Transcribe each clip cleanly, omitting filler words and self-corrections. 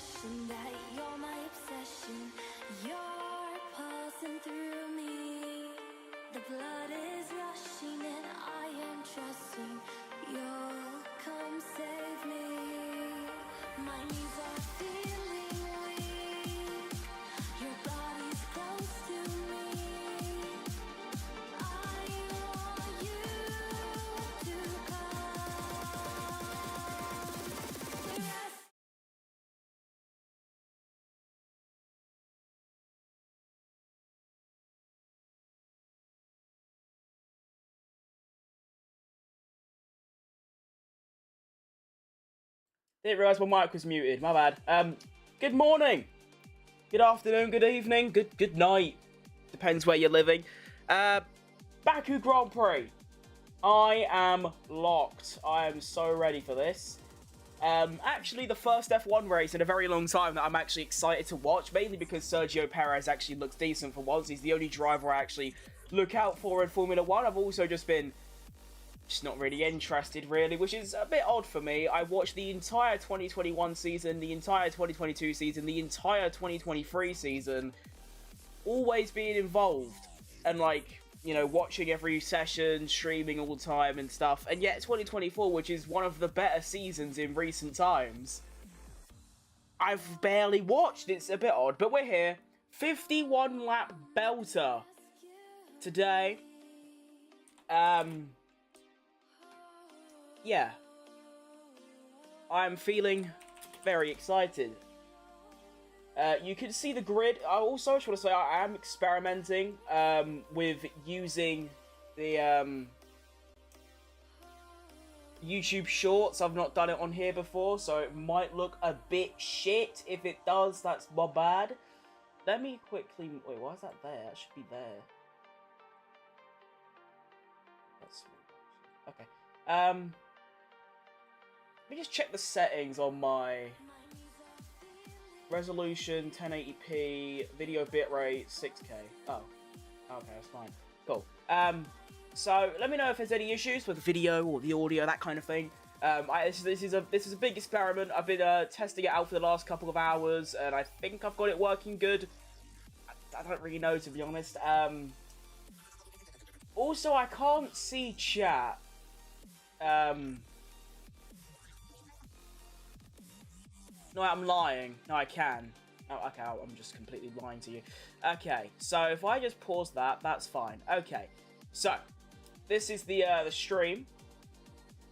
confession that you're my obsession. You're pulsing through me. The blood is rushing and I am trusting you'll come save me. My knees are feeling weak. Your body's close to me. I want you to come. Yes. Didn't realise my mic was muted, my bad. Good morning, good afternoon, good evening, good night. Depends where you're living. Baku Grand Prix. I am locked. I am so ready for this. Actually, the first F1 race in a very long time that I'm actually excited to watch, mainly because Sergio Perez actually looks decent for once. He's the only driver I actually look out for in Formula 1. I've also just not really interested, really, which is a bit odd for me. I watched the entire 2021 season, the entire 2022 season, the entire 2023 season, always being involved, and, like, you know, watching every session, streaming all the time and stuff, and yet 2024, which is one of the better seasons in recent times, I've barely watched. It's a bit odd, but we're here. 51 lap belter today. Yeah, I'm feeling very excited. You can see the grid. I just want to say I am experimenting with using the YouTube Shorts. I've not done it on here before, so it might look a bit shit. If it does, that's my bad. Let me quickly... Wait, why is that there? That should be there. That's... Okay. Let me just check the settings on my resolution, 1080p, video bitrate, 6K. Oh, okay, that's fine. Cool. So let me know if there's any issues with the video or the audio, that kind of thing. This is a big experiment. I've been testing it out for the last couple of hours, and I think I've got it working good. I don't really know, to be honest. Also, I can't see chat. No, I'm lying. No, I can. Oh, okay, I'm just completely lying to you. Okay, so if I just pause that, that's fine. Okay, so this is the stream.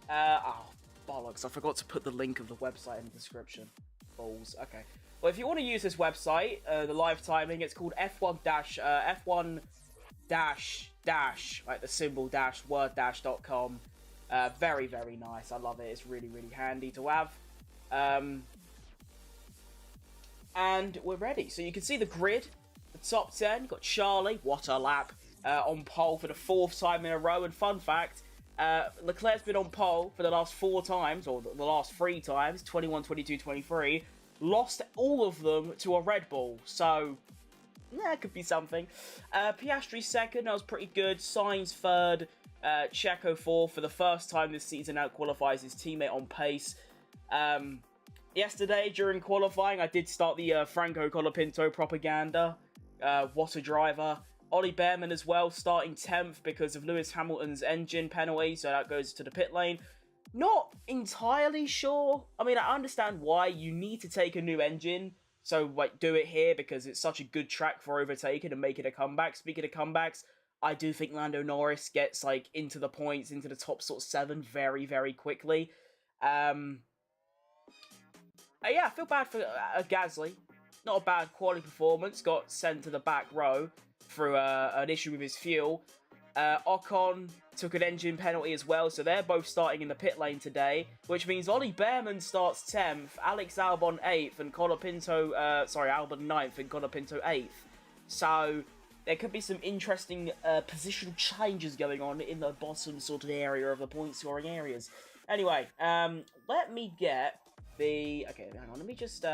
Oh, bollocks, I forgot to put the link of the website in the description. Balls. Okay. Well, if you want to use this website, the live timing, it's called F1 dash, like the symbol dash, word dash.com. Very, very nice. I love it. It's really, really handy to have. And we're ready. So you can see the grid, the top 10. You've got Charlie, what a lap, on pole for the 4th time in a row. And fun fact, Leclerc's been on pole for the last 4 times, or the last 3 times, 21, 22, 23. Lost all of them to a Red Bull. So, yeah, it could be something. Piastri 2nd, that was pretty good. Sainz 3rd. Checo 4th. For the first time this season, out-qualifies his teammate on pace. Yesterday, during qualifying, I did start the Franco Colapinto propaganda. What a driver. Ollie Behrman as well, starting 10th because of Lewis Hamilton's engine penalty, so that goes to the pit lane. Not entirely sure. I mean, I understand why you need to take a new engine, so like do it here because it's such a good track for overtaking and making a comeback. Speaking of comebacks, I do think Lando Norris gets like into the points, into the top sort of 7 very, very quickly. Yeah, I feel bad for Gasly. Not a bad quality performance. Got sent to the back row through an issue with his fuel. Ocon took an engine penalty as well, so they're both starting in the pit lane today, which means Ollie Behrman starts 10th, Alex Albon 8th, and Albon 9th, and Colapinto 8th. So there could be some interesting positional changes going on in the bottom sort of area of the point scoring areas. Anyway, let me get the... Okay, hang on, let me just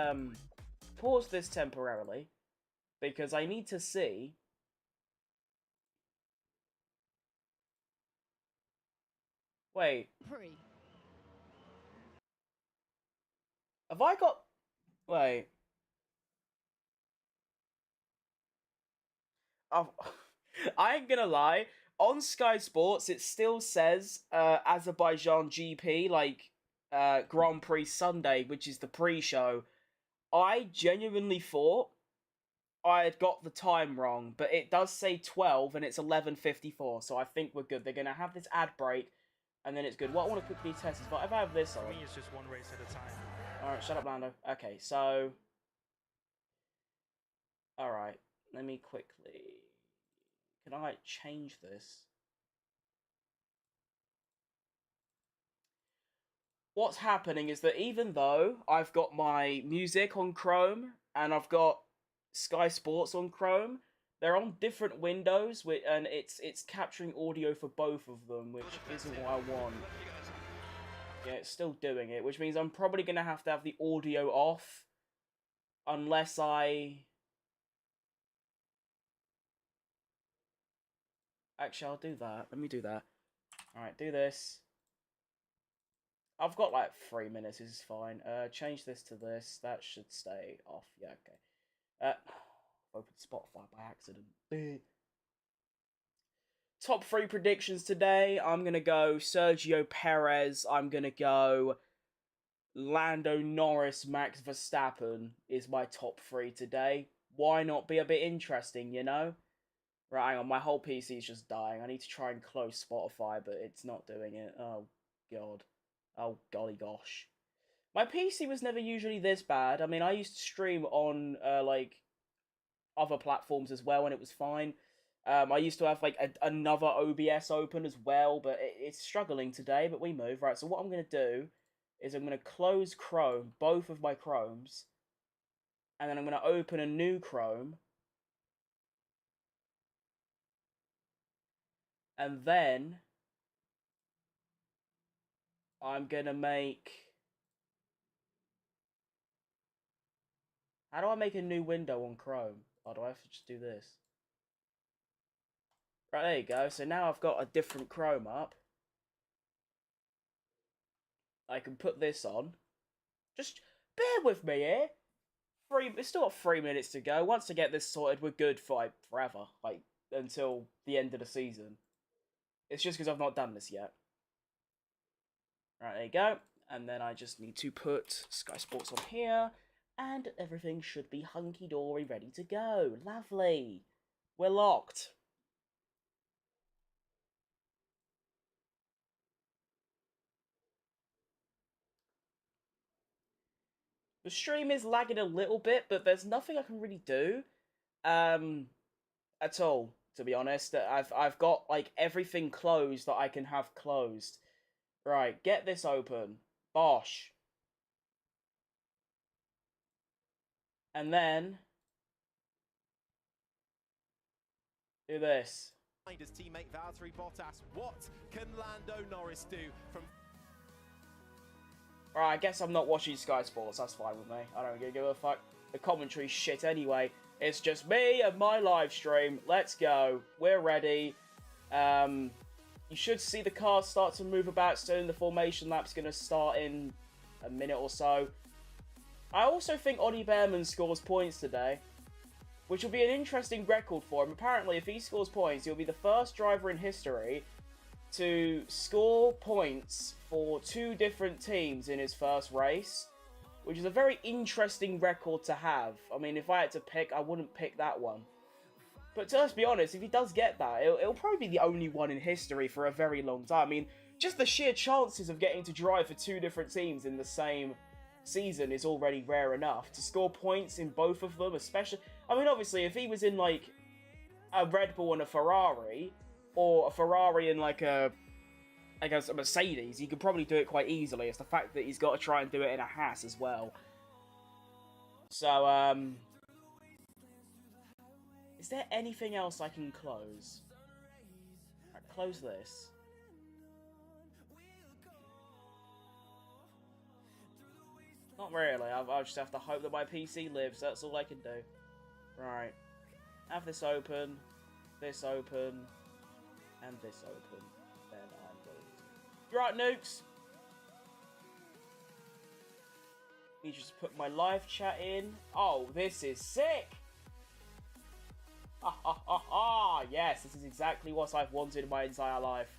pause this temporarily, because I need to see... Wait. Have I got... Wait. Oh, I ain't gonna lie. On Sky Sports, it still says Azerbaijan GP, like Grand Prix Sunday, which is the pre-show. I genuinely thought I had got the time wrong, but it does say 12 and it's 11:54, so I think we're good. They're gonna have this ad break, and then it's good. What I want to quickly test is if I have this on. For me, it's just one race at a time. All right, shut up, Lando. Okay, so all right, let me quickly. Can I change this? What's happening is that even though I've got my music on Chrome and I've got Sky Sports on Chrome, they're on different windows, and it's capturing audio for both of them, which isn't what I want. Yeah, it's still doing it, which means I'm probably going to have the audio off, unless I... Actually, I'll do that. Let me do that. Alright, do this. I've got like 3 minutes, this is fine. Change this to this. That should stay off. Yeah, okay. Open Spotify by accident. Top 3 predictions today. I'm going to go Sergio Perez. I'm going to go Lando Norris, Max Verstappen is my top 3 today. Why not be a bit interesting, you know? Right, hang on. My whole PC is just dying. I need to try and close Spotify, but it's not doing it. Oh, God. Oh, golly gosh. My PC was never usually this bad. I mean, I used to stream on, like, other platforms as well, and it was fine. I used to have, like, another OBS open as well, but it's struggling today, but we move. Right, so what I'm going to do is I'm going to close Chrome, both of my Chromes, and then I'm going to open a new Chrome, and then I'm going to make... How do I make a new window on Chrome? Or do I have to just do this? Right, there you go. So now I've got a different Chrome up. I can put this on. Just bear with me here. It's still got 3 minutes to go. Once I get this sorted, we're good for like forever. Like, until the end of the season. It's just because I've not done this yet. Right, there you go. And then I just need to put Sky Sports on here. And everything should be hunky-dory, ready to go. Lovely. We're locked. The stream is lagging a little bit, but there's nothing I can really do. At all, to be honest. I've got, like, everything closed that I can have closed. Right, get this open. Bosh. And then... do this. His teammate Valtteri Bottas. What can Lando Norris do from... Right, I guess I'm not watching Sky Sports. That's fine with me. I don't give a fuck. The commentary's shit anyway. It's just me and my live stream. Let's go. We're ready. You should see the cars start to move about soon. The formation lap's going to start in a minute or so. I also think Ollie Behrman scores points today, which will be an interesting record for him. Apparently, if he scores points, he'll be the first driver in history to score points for 2 different teams in his first race, which is a very interesting record to have. I mean, if I had to pick, I wouldn't pick that one. But let's be honest, if he does get that, it'll probably be the only one in history for a very long time. I mean, just the sheer chances of getting to drive for 2 different teams in the same season is already rare enough. To score points in both of them, especially... I mean, obviously, if he was in, like, a Red Bull and a Ferrari, or a Ferrari and, like, a Mercedes, he could probably do it quite easily. It's the fact that he's got to try and do it in a Haas as well. So, is there anything else I can close? Right, close this. Not really. I'll just have to hope that my PC lives. That's all I can do. Right. Have this open, and this open. Then I'm going to... You right, nukes? You just put my live chat in. Oh, this is sick. Ha ha ha ha. Yes, this is exactly what I've wanted in my entire life.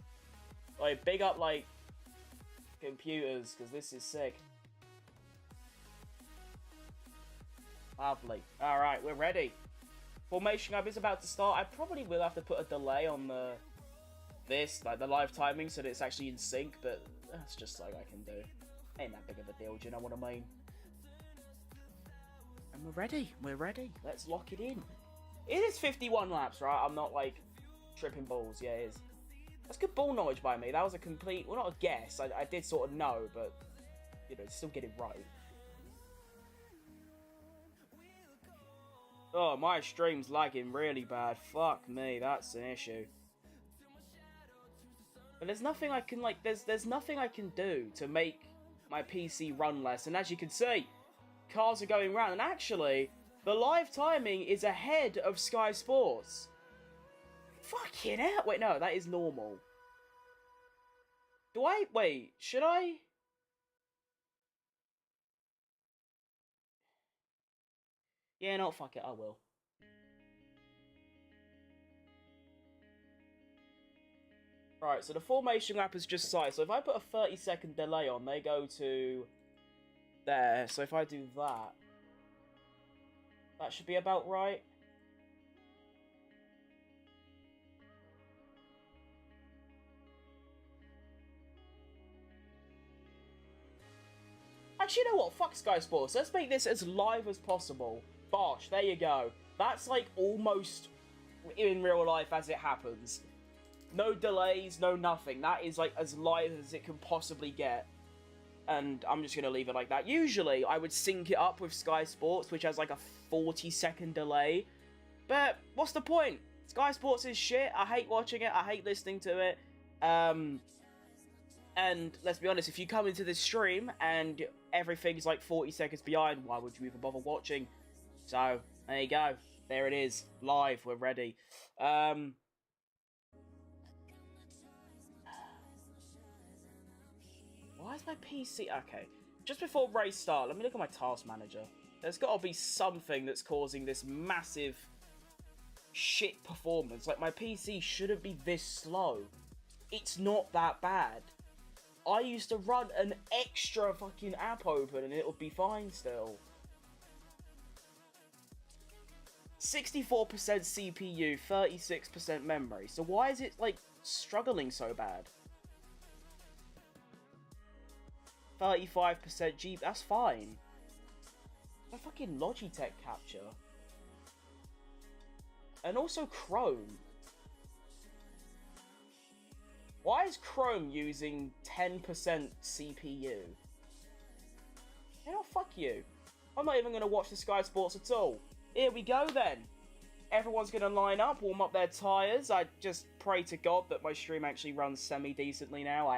Like, big up, like, computers, because this is sick. Lovely. Alright, we're ready. Formation Lab is about to start. I probably will have to put a delay on the the live timing, so that it's actually in sync, but that's just like I can do. Ain't that big of a deal, do you know what I mean? And we're ready. We're ready. Let's lock it in. It is 51 laps, right? I'm not, like, tripping balls. Yeah, it is. That's good ball knowledge by me. That was a complete... Well, not a guess. I did sort of know, but, you know, still get it right. Oh, my stream's lagging really bad. Fuck me, that's an issue. But there's nothing I can, like... There's nothing I can do to make my PC run less. And as you can see, cars are going round. And actually, the live timing is ahead of Sky Sports. Fucking hell. Wait, no, that is normal. Do I... Wait, should I... Yeah, no, fuck it, I will. Right, so the formation lap is just started. So if I put a 30-second delay on, they go to there. So if I do that, that should be about right. Actually, you know what? Fuck Sky Sports. Let's make this as live as possible. Bosh, there you go. That's like almost in real life as it happens. No delays, no nothing. That is like as live as it can possibly get. And I'm just going to leave it like that. Usually, I would sync it up with Sky Sports, which has like a 40-second delay. But what's the point? Sky Sports is shit. I hate watching it. I hate listening to it. And let's be honest, if you come into this stream and everything's like 40 seconds behind, why would you even bother watching? So, there you go. There it is. Live. We're ready. Why is my PC... Okay. Just before race start, let me look at my task manager. There's got to be something that's causing this massive shit performance. Like, my PC shouldn't be this slow. It's not that bad. I used to run an extra fucking app open and it would be fine still. 64% CPU, 36% memory. So why is it, like, struggling so bad? 35% G... That's fine. My fucking Logitech capture. And also Chrome. Why is Chrome using 10% CPU? You know, fuck you. I'm not even going to watch the Sky Sports at all. Here we go then. Everyone's going to line up, warm up their tyres. I just pray to God that my stream actually runs semi-decently now.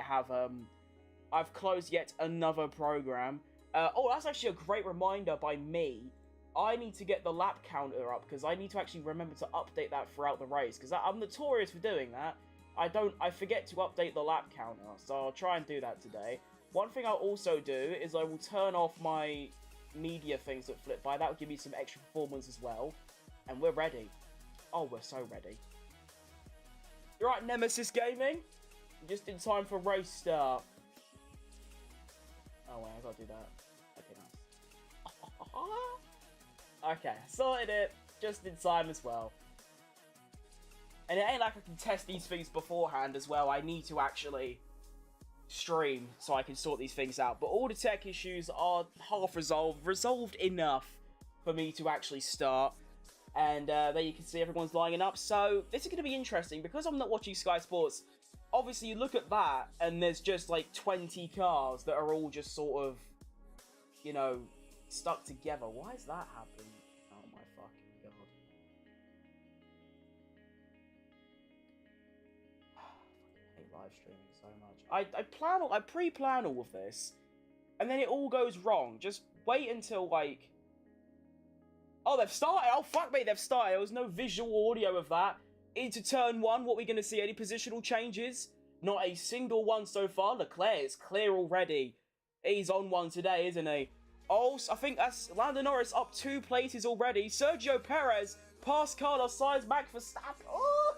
I've closed yet another program. Oh, that's actually a great reminder by me. I need to get the lap counter up because I need to actually remember to update that throughout the race because I'm notorious for doing that. I forget to update the lap counter, so I'll try and do that today. One thing I'll also do is I will turn off my media things that flip by. That will give me some extra performance as well. And we're ready. Oh, we're so ready. You're right, Nemesis Gaming. Just in time for race start. Oh, wait, I gotta do that. Okay, nice. Okay, sorted it. Just in time as well. And it ain't like I can test these things beforehand as well. I need to actually stream so I can sort these things out. But all the tech issues are half resolved. Resolved enough for me to actually start. And there you can see everyone's lining up. So this is going to be interesting because I'm not watching Sky Sports. Obviously, you look at that and there's just like 20 cars that are all just sort of, you know, stuck together. Why is that happening? Oh my fucking god. I hate live streaming so much. I pre-plan all of this and then it all goes wrong. Just wait until like... Oh, they've started! Oh, fuck me, they've started. There was no visual audio of that. Into turn one, what are we going to see? Any positional changes? Not a single one so far. Leclerc is clear already. He's on one today, isn't he? Oh, I think that's Lando Norris up 2 places already. Sergio Perez past Carlos Sainz, Max Verstappen. Oh,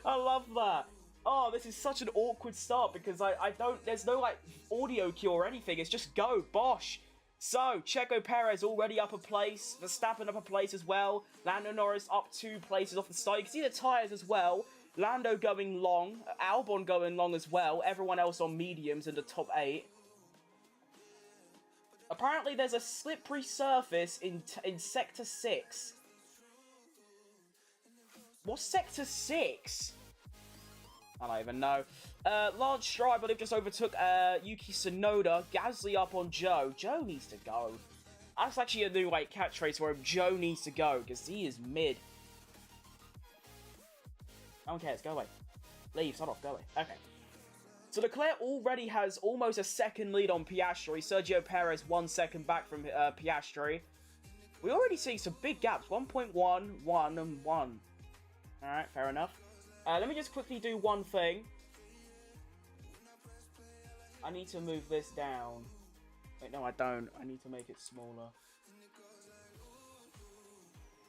I love that. Oh, this is such an awkward start because I don't, there's no like audio cue or anything. It's just go, bosh. So, Checo Perez already up a place, Verstappen up a place as well, Lando Norris up 2 places off the start. You can see the tyres as well, Lando going long, Albon going long as well, everyone else on mediums in the top 8. Apparently there's a slippery surface in Sector 6. What's Sector 6? I don't even know. Lance Stroll, I believe, just overtook Yuki Tsunoda. Gasly up on Joe. Joe needs to go. That's actually a new like catchphrase for him. Joe needs to go, because he is mid. No one cares. Go away. Leave. Start off. Go away. Okay. So Leclerc already has almost a second lead on Piastri. Sergio Perez 1 second back from Piastri. We already see some big gaps. 1.1, 1, and 1. Alright, fair enough. Let me just quickly do one thing. I need to move this down. Wait, no, I don't. I need to make it smaller.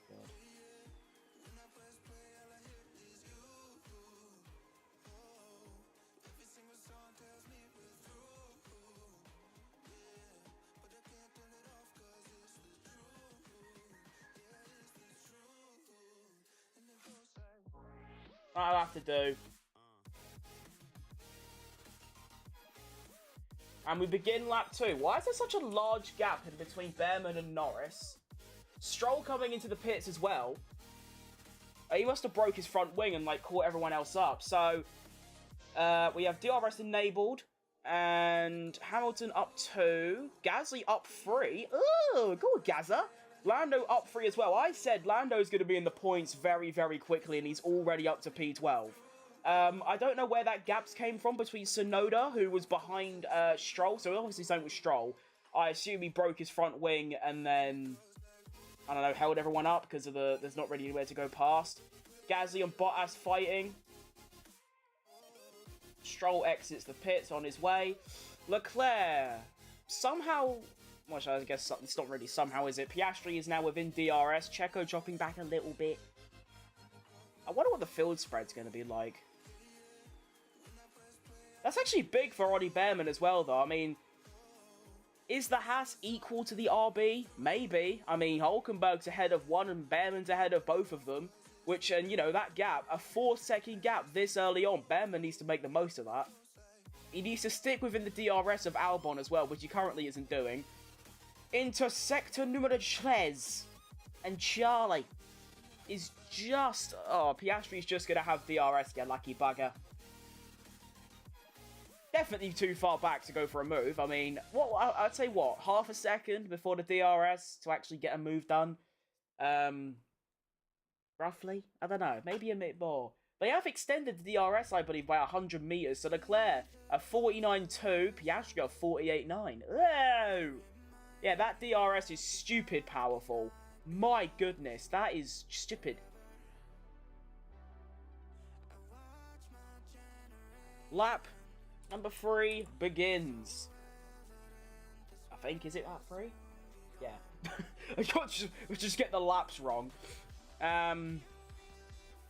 Good. I'll have to do. And we begin lap 2. Why is there such a large gap in between Behrman and Norris? Stroll coming into the pits as well. He must have broke his front wing and like caught everyone else up. So we have DRS enabled. And Hamilton up 2. Gasly up 3. Ooh, go on, Gazza. Lando up 3 as well. I said Lando's going to be in the points very, very quickly, and he's already up to P12. I don't know where that gaps came from between Tsunoda, who was behind Stroll, so obviously something with Stroll. I assume he broke his front wing and then, I don't know, held everyone up because of there's not really anywhere to go past. Gasly and Bottas fighting. Stroll exits the pits on his way. Leclerc somehow... Well, I guess it's not really somehow, is it? Piastri is now within DRS. Checo dropping back a little bit. I wonder what the field spread's going to be like. That's actually big for Ollie Behrman as well, though. I mean, is the Haas equal to the RB? Maybe. I mean, Hulkenberg's ahead of one and Behrman's ahead of both of them. Which, and you know, that gap, a 4-second gap this early on. Behrman needs to make the most of that. He needs to stick within the DRS of Albon as well, which he currently isn't doing. Into sector numero 3. And Charlie is just... Oh, Piastri's just going to have DRS again, lucky bugger. Definitely too far back to go for a move. I mean, I'd say what? Half a second before the DRS to actually get a move done? Roughly? I don't know. Maybe a bit more. They have extended the DRS, I believe, by 100 meters. So Leclerc, a 49.2. Piastri, a 48.9. Oh! Yeah, that DRS is stupid powerful. My goodness, that is stupid. Lap number 3 begins. I think, is it lap 3? Yeah. I can't just get the laps wrong. I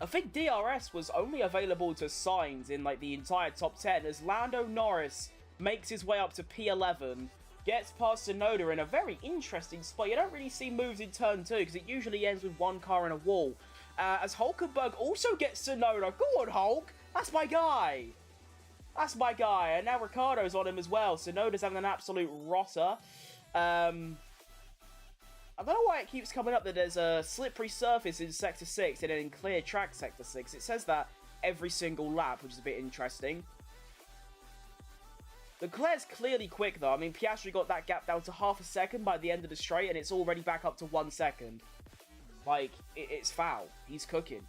think DRS was only available to Sainz in like the entire top 10 as Lando Norris makes his way up to P11. Gets past Tsunoda in a very interesting spot. You don't really see moves in turn 2 because it usually ends with one car in a wall. As Hulkenberg also gets Tsunoda. Go on, Hulk. That's my guy. That's my guy. And now Ricciardo's on him as well. Tsunoda's having an absolute rotter. I don't know why it keeps coming up that there's a slippery surface in Sector 6 and then in clear track Sector 6. It says that every single lap, which is a bit interesting. Leclerc's clearly quick, though. I mean, Piastri got that gap down to half a second by the end of the straight, and it's already back up to 1 second. Like, it's foul. He's cooking.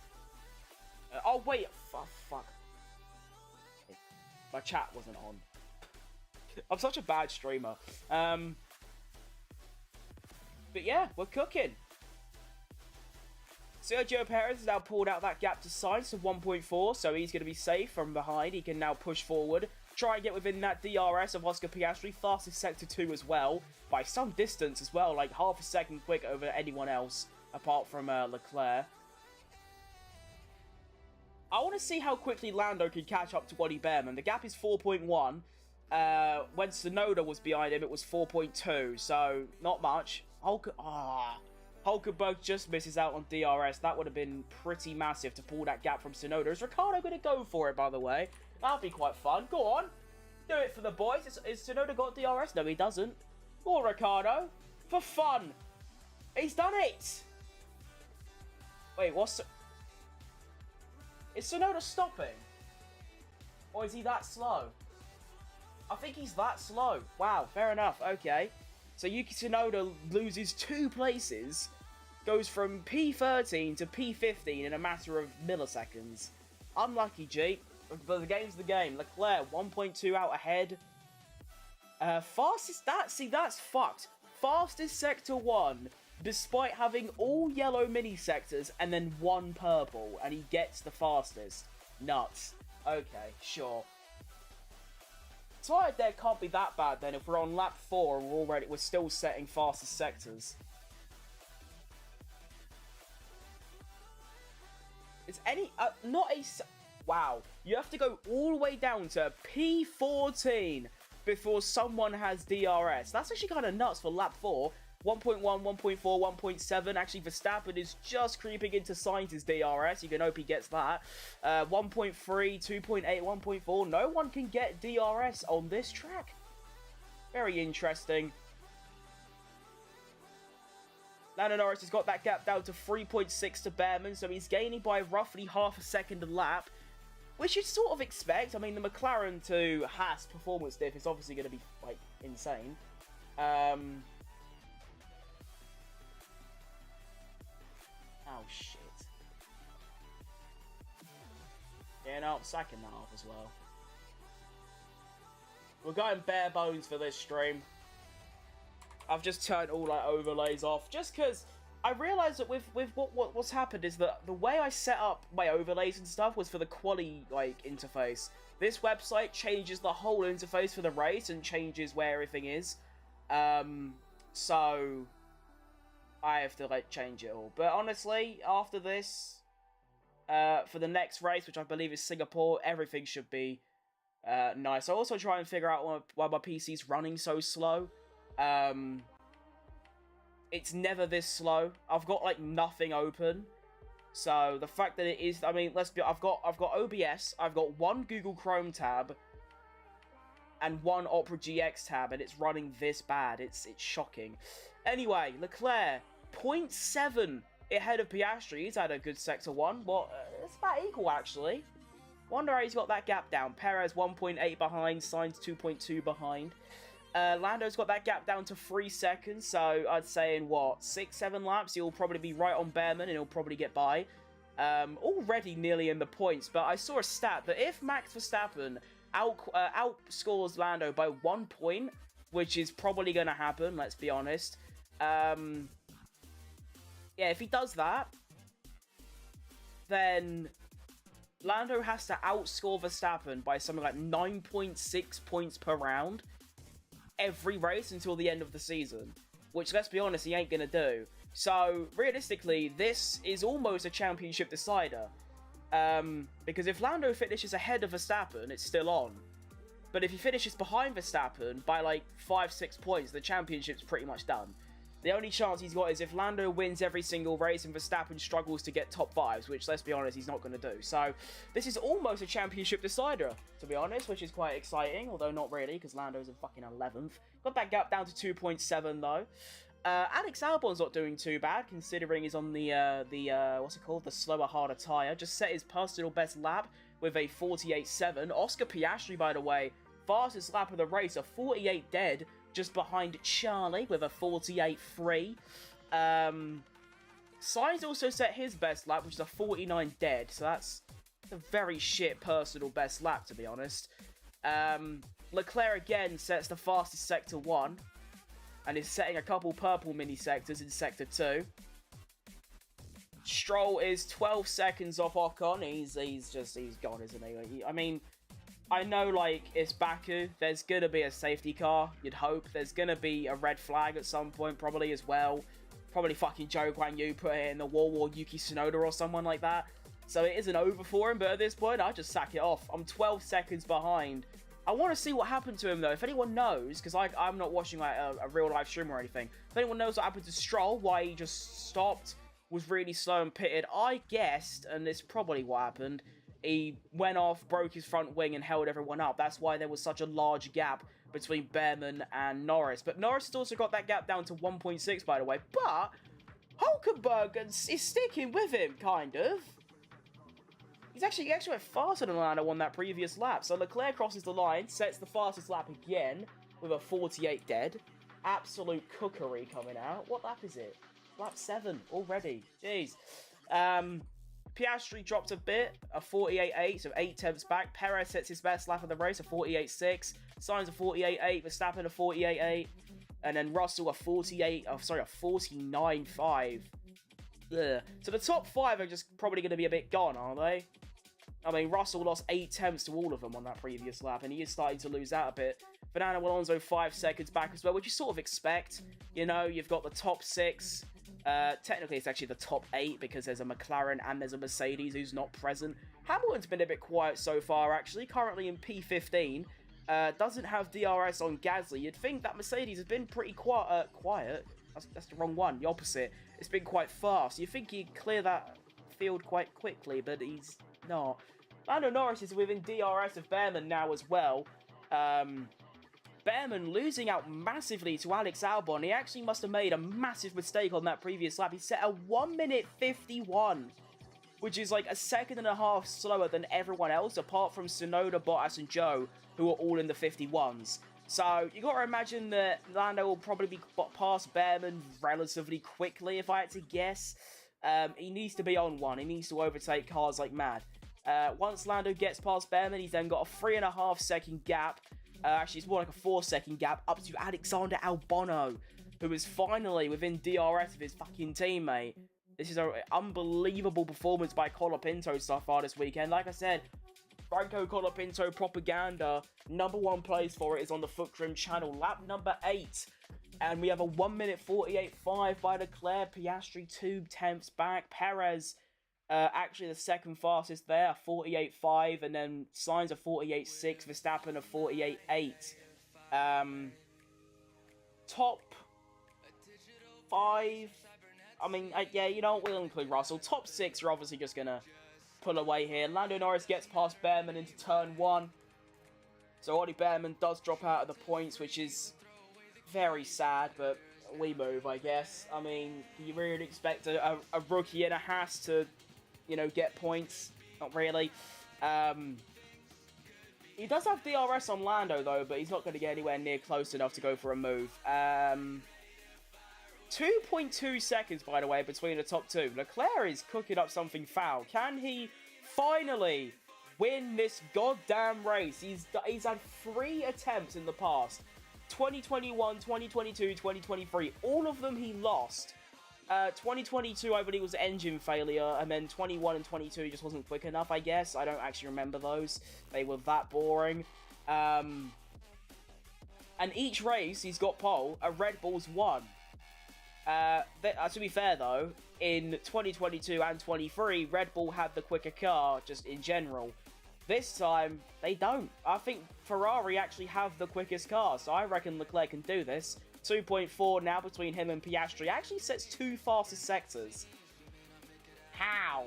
Oh, wait. Fuck. Okay. My chat wasn't on. I'm such a bad streamer. But yeah, we're cooking. Sergio Perez has now pulled out that gap to Sainz to 1.4, so he's going to be safe from behind. He can now push forward. try and get within that DRS of Oscar Piastri. Fastest Sector 2 as well, by some distance as well, like half a second quick over anyone else, apart from Leclerc. I want to see how quickly Lando can catch up to Waddy Behrman. The gap is 4.1. When Tsunoda was behind him, it was 4.2, so not much. Hulkenberg just misses out on DRS. That would have been pretty massive to pull that gap from Tsunoda. Is Ricciardo going to go for it, by the way? That'll be quite fun. Go on. Do it for the boys. Is Tsunoda got DRS? No, he doesn't. Go on, Ricciardo. For fun. He's done it. Wait, what's... Is Tsunoda stopping? Or is he that slow? I think he's that slow. Wow, fair enough. Okay. So Yuki Tsunoda loses 2 places, goes from P13 to P15 in a matter of milliseconds. Unlucky, G. But the game's the game. Leclerc, 1.2 out ahead. Fastest... that's fucked. Fastest Sector 1, despite having all yellow mini sectors and then 1 purple, and he gets the fastest. Nuts. Okay, sure. Tired there can't be that bad then if we're on lap 4 and we're still setting fastest sectors. Is any... not a... Wow. You have to go all the way down to P14 before someone has DRS. That's actually kind of nuts for lap 4. 1.1, 1.4, 1.7. Actually, Verstappen is just creeping into Sainz's DRS. You can hope he gets that. 1.3, 2.8, 1.4. No one can get DRS on this track. Very interesting. Lando Norris has got that gap down to 3.6 to Behrman, so he's gaining by roughly half a second a lap, which you'd sort of expect. I mean, the McLaren to Haas performance diff is obviously going to be, like, insane. Oh, shit. Yeah, no, I'm sacking that off as well. We're going bare bones for this stream. I've just turned all, like, overlays off. Just because I realised that with what's happened is that the way I set up my overlays and stuff was for the quali, like, interface. This website changes the whole interface for the race and changes where everything is. So I have to, like, change it all. But honestly, after this, for the next race, which I believe is Singapore, everything should be nice. I also try and figure out why my PC's running so slow. It's never this slow. I've got, like, nothing open. So the fact that it is, I mean, let's be, I've got OBS, I've got 1 Google Chrome tab and 1 Opera GX tab, and it's running this bad. It's shocking. Anyway, Leclerc, 0.7 ahead of Piastri. He's had a good Sector 1. Well, it's about equal, actually. Wonder how he's got that gap down. Perez 1.8 behind, Sainz 2.2 behind. Lando's got that gap down to 3 seconds, so I'd say in, what, 6-7 laps, he'll probably be right on Behrman and he'll probably get by. Already nearly in the points, but I saw a stat that if Max Verstappen outscores Lando by 1 point, which is probably going to happen, let's be honest. Yeah, if he does that, then Lando has to outscore Verstappen by something like 9.6 points per round every race until the end of the season, which, let's be honest, he ain't gonna do. So realistically, this is almost a championship decider, because if Lando finishes ahead of Verstappen, it's still on, but if he finishes behind Verstappen by like 5-6 points, the championship's pretty much done. The only chance he's got is if Lando wins every single race and Verstappen struggles to get top 5s, which, let's be honest, he's not going to do. So, this is almost a championship decider, to be honest, which is quite exciting, although not really, because Lando's in fucking 11th. Got that gap down to 2.7, though. Alex Albon's not doing too bad, considering he's on the what's it called? The slower, harder tyre. Just set his personal best lap with a 48.7. Oscar Piastri, by the way, fastest lap of the race, a 48 dead, just behind Charlie with a 48.3. Sainz also set his best lap, which is a 49 dead, so that's a very shit personal best lap, to be honest. Leclerc again sets the fastest Sector 1, and is setting a couple purple mini sectors in Sector 2. Stroll is 12 seconds off Ocon. He's gone, isn't he? I mean, I know, like, it's Baku. There's going to be a safety car, you'd hope. There's going to be a red flag at some point, probably, as well. Probably fucking Joe Guan Yu put it in the wall, or Yuki Tsunoda or someone like that. So it isn't over for him, but at this point, I'll just sack it off. I'm 12 seconds behind. I want to see what happened to him, though. If anyone knows, because I'm not watching like a real live stream or anything. If anyone knows what happened to Stroll, why he just stopped, was really slow and pitted, I guessed, and this is probably what happened, he went off, broke his front wing, and held everyone up. That's why there was such a large gap between Behrman and Norris. But Norris has also got that gap down to 1.6, by the way. But Hulkenberg is sticking with him, kind of. He actually went faster than Lando on that previous lap. So Leclerc crosses the line, sets the fastest lap again with a 48 dead. Absolute cookery coming out. What lap is it? Lap 7 already. Jeez. Piastri dropped a bit, a 48.8, so 8 tenths back. Perez sets his best lap of the race, a 48.6. Sainz a 48.8, Verstappen a 48.8. And then Russell a 49.5. Ugh. So the top 5 are just probably going to be a bit gone, aren't they? I mean, Russell lost 8 tenths to all of them on that previous lap, and he is starting to lose out a bit. Fernando Alonso 5 seconds back as well, which you sort of expect. You know, you've got the top 6. Technically, it's actually the top 8 because there's a McLaren and there's a Mercedes who's not present. Hamilton's been a bit quiet so far, actually. Currently in P15. Doesn't have DRS on Gasly. You'd think that Mercedes has been pretty quiet. That's the wrong one. The opposite. It's been quite fast. You'd think he'd clear that field quite quickly, but he's not. Lando Norris is within DRS of Behrman now as well. Behrman losing out massively to Alex Albon. He actually must have made a massive mistake on that previous lap. He set a 1:51, which is like a second and a half slower than everyone else, apart from Tsunoda, Bottas, and Joe, who are all in the 51s. So you got to imagine that Lando will probably be past Behrman relatively quickly, if I had to guess. He needs to be on one. He needs to overtake cars like mad. Once Lando gets past Behrman, he's then got a 3.5 second gap. Actually, it's more like a 4 second gap up to Alexander Albon, who is finally within DRS of his fucking teammate. This is an unbelievable performance by Colapinto so far this weekend. Like I said, Franco Colapinto propaganda, #1 place for it is on the Foot Grim channel. Lap number 8. And we have a 1:48.5 by Leclerc. Piastri 2 tenths back. Perez, actually the second fastest there, 48.5. And then Sainz a 48.6. Verstappen a 48.8. Top 5. I mean, yeah, you know what? We'll include Russell. Top 6 are obviously just going to pull away here. Lando Norris gets past Behrman into turn 1. So Ollie Behrman does drop out of the points, which is very sad, but we move, I guess. I mean, do you really expect a rookie in a Haas to, you know, get points? Not really. He does have DRS on Lando, though, but he's not going to get anywhere near close enough to go for a move. 2.2 seconds, by the way, between the top 2. Leclerc is cooking up something foul. Can he finally win this goddamn race? He's had 3 attempts in the past. 2021, 2022, 2023. All of them he lost. 2022, I believe, was engine failure. And then 21 and 22 just wasn't quick enough, I guess. I don't actually remember those. They were that boring. And each race he's got pole, a Red Bull's won. To be fair, though, in 2022 and 23, Red Bull had the quicker car, just in general. This time, they don't. I think Ferrari actually have the quickest car, so I reckon Leclerc can do this. 2.4 now between him and Piastri. Actually sets 2 fastest sectors. How?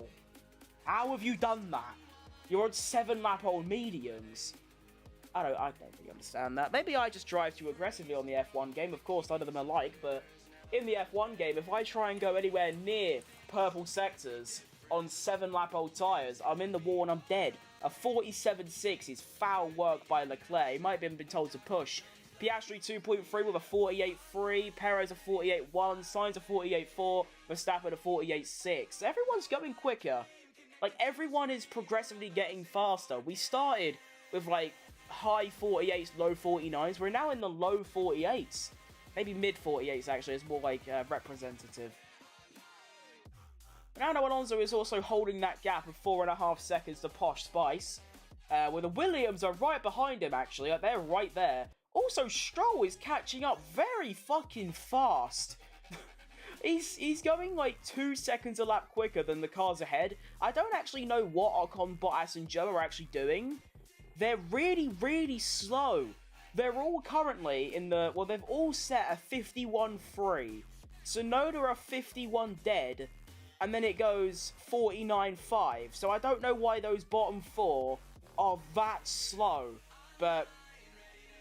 How have you done that? You're on 7-lap-old mediums. I don't really understand that. Maybe I just drive too aggressively on the F1 game. Of course, none of them are alike, but in the F1 game, if I try and go anywhere near purple sectors on 7-lap-old tyres, I'm in the wall and I'm dead. A 47.6 is foul work by Leclerc. He might have been told to push. Piastri 2.3 with a 48.3. Perez a 48.1. Sainz a 48.4. Verstappen a 48.6. Everyone's going quicker. Like, everyone is progressively getting faster. We started with, like, high 48s, low 49s. We're now in the low 48s. Maybe mid 48s, actually. It's more, like, representative. Fernando Alonso is also holding that gap of 4.5 seconds to Posh Spice. Well, the Williams are right behind him, actually. Like, they're right there. Also, Stroll is catching up very fucking fast. He's going like 2 seconds a lap quicker than the cars ahead. I don't actually know what Ocon, Bottas, and Joe are actually doing. They're really, really slow. They're all currently in the... Well, they've all set a 51.3. Sonoda are 51 dead. And then it goes 49.5. So I don't know why those bottom 4 are that slow. But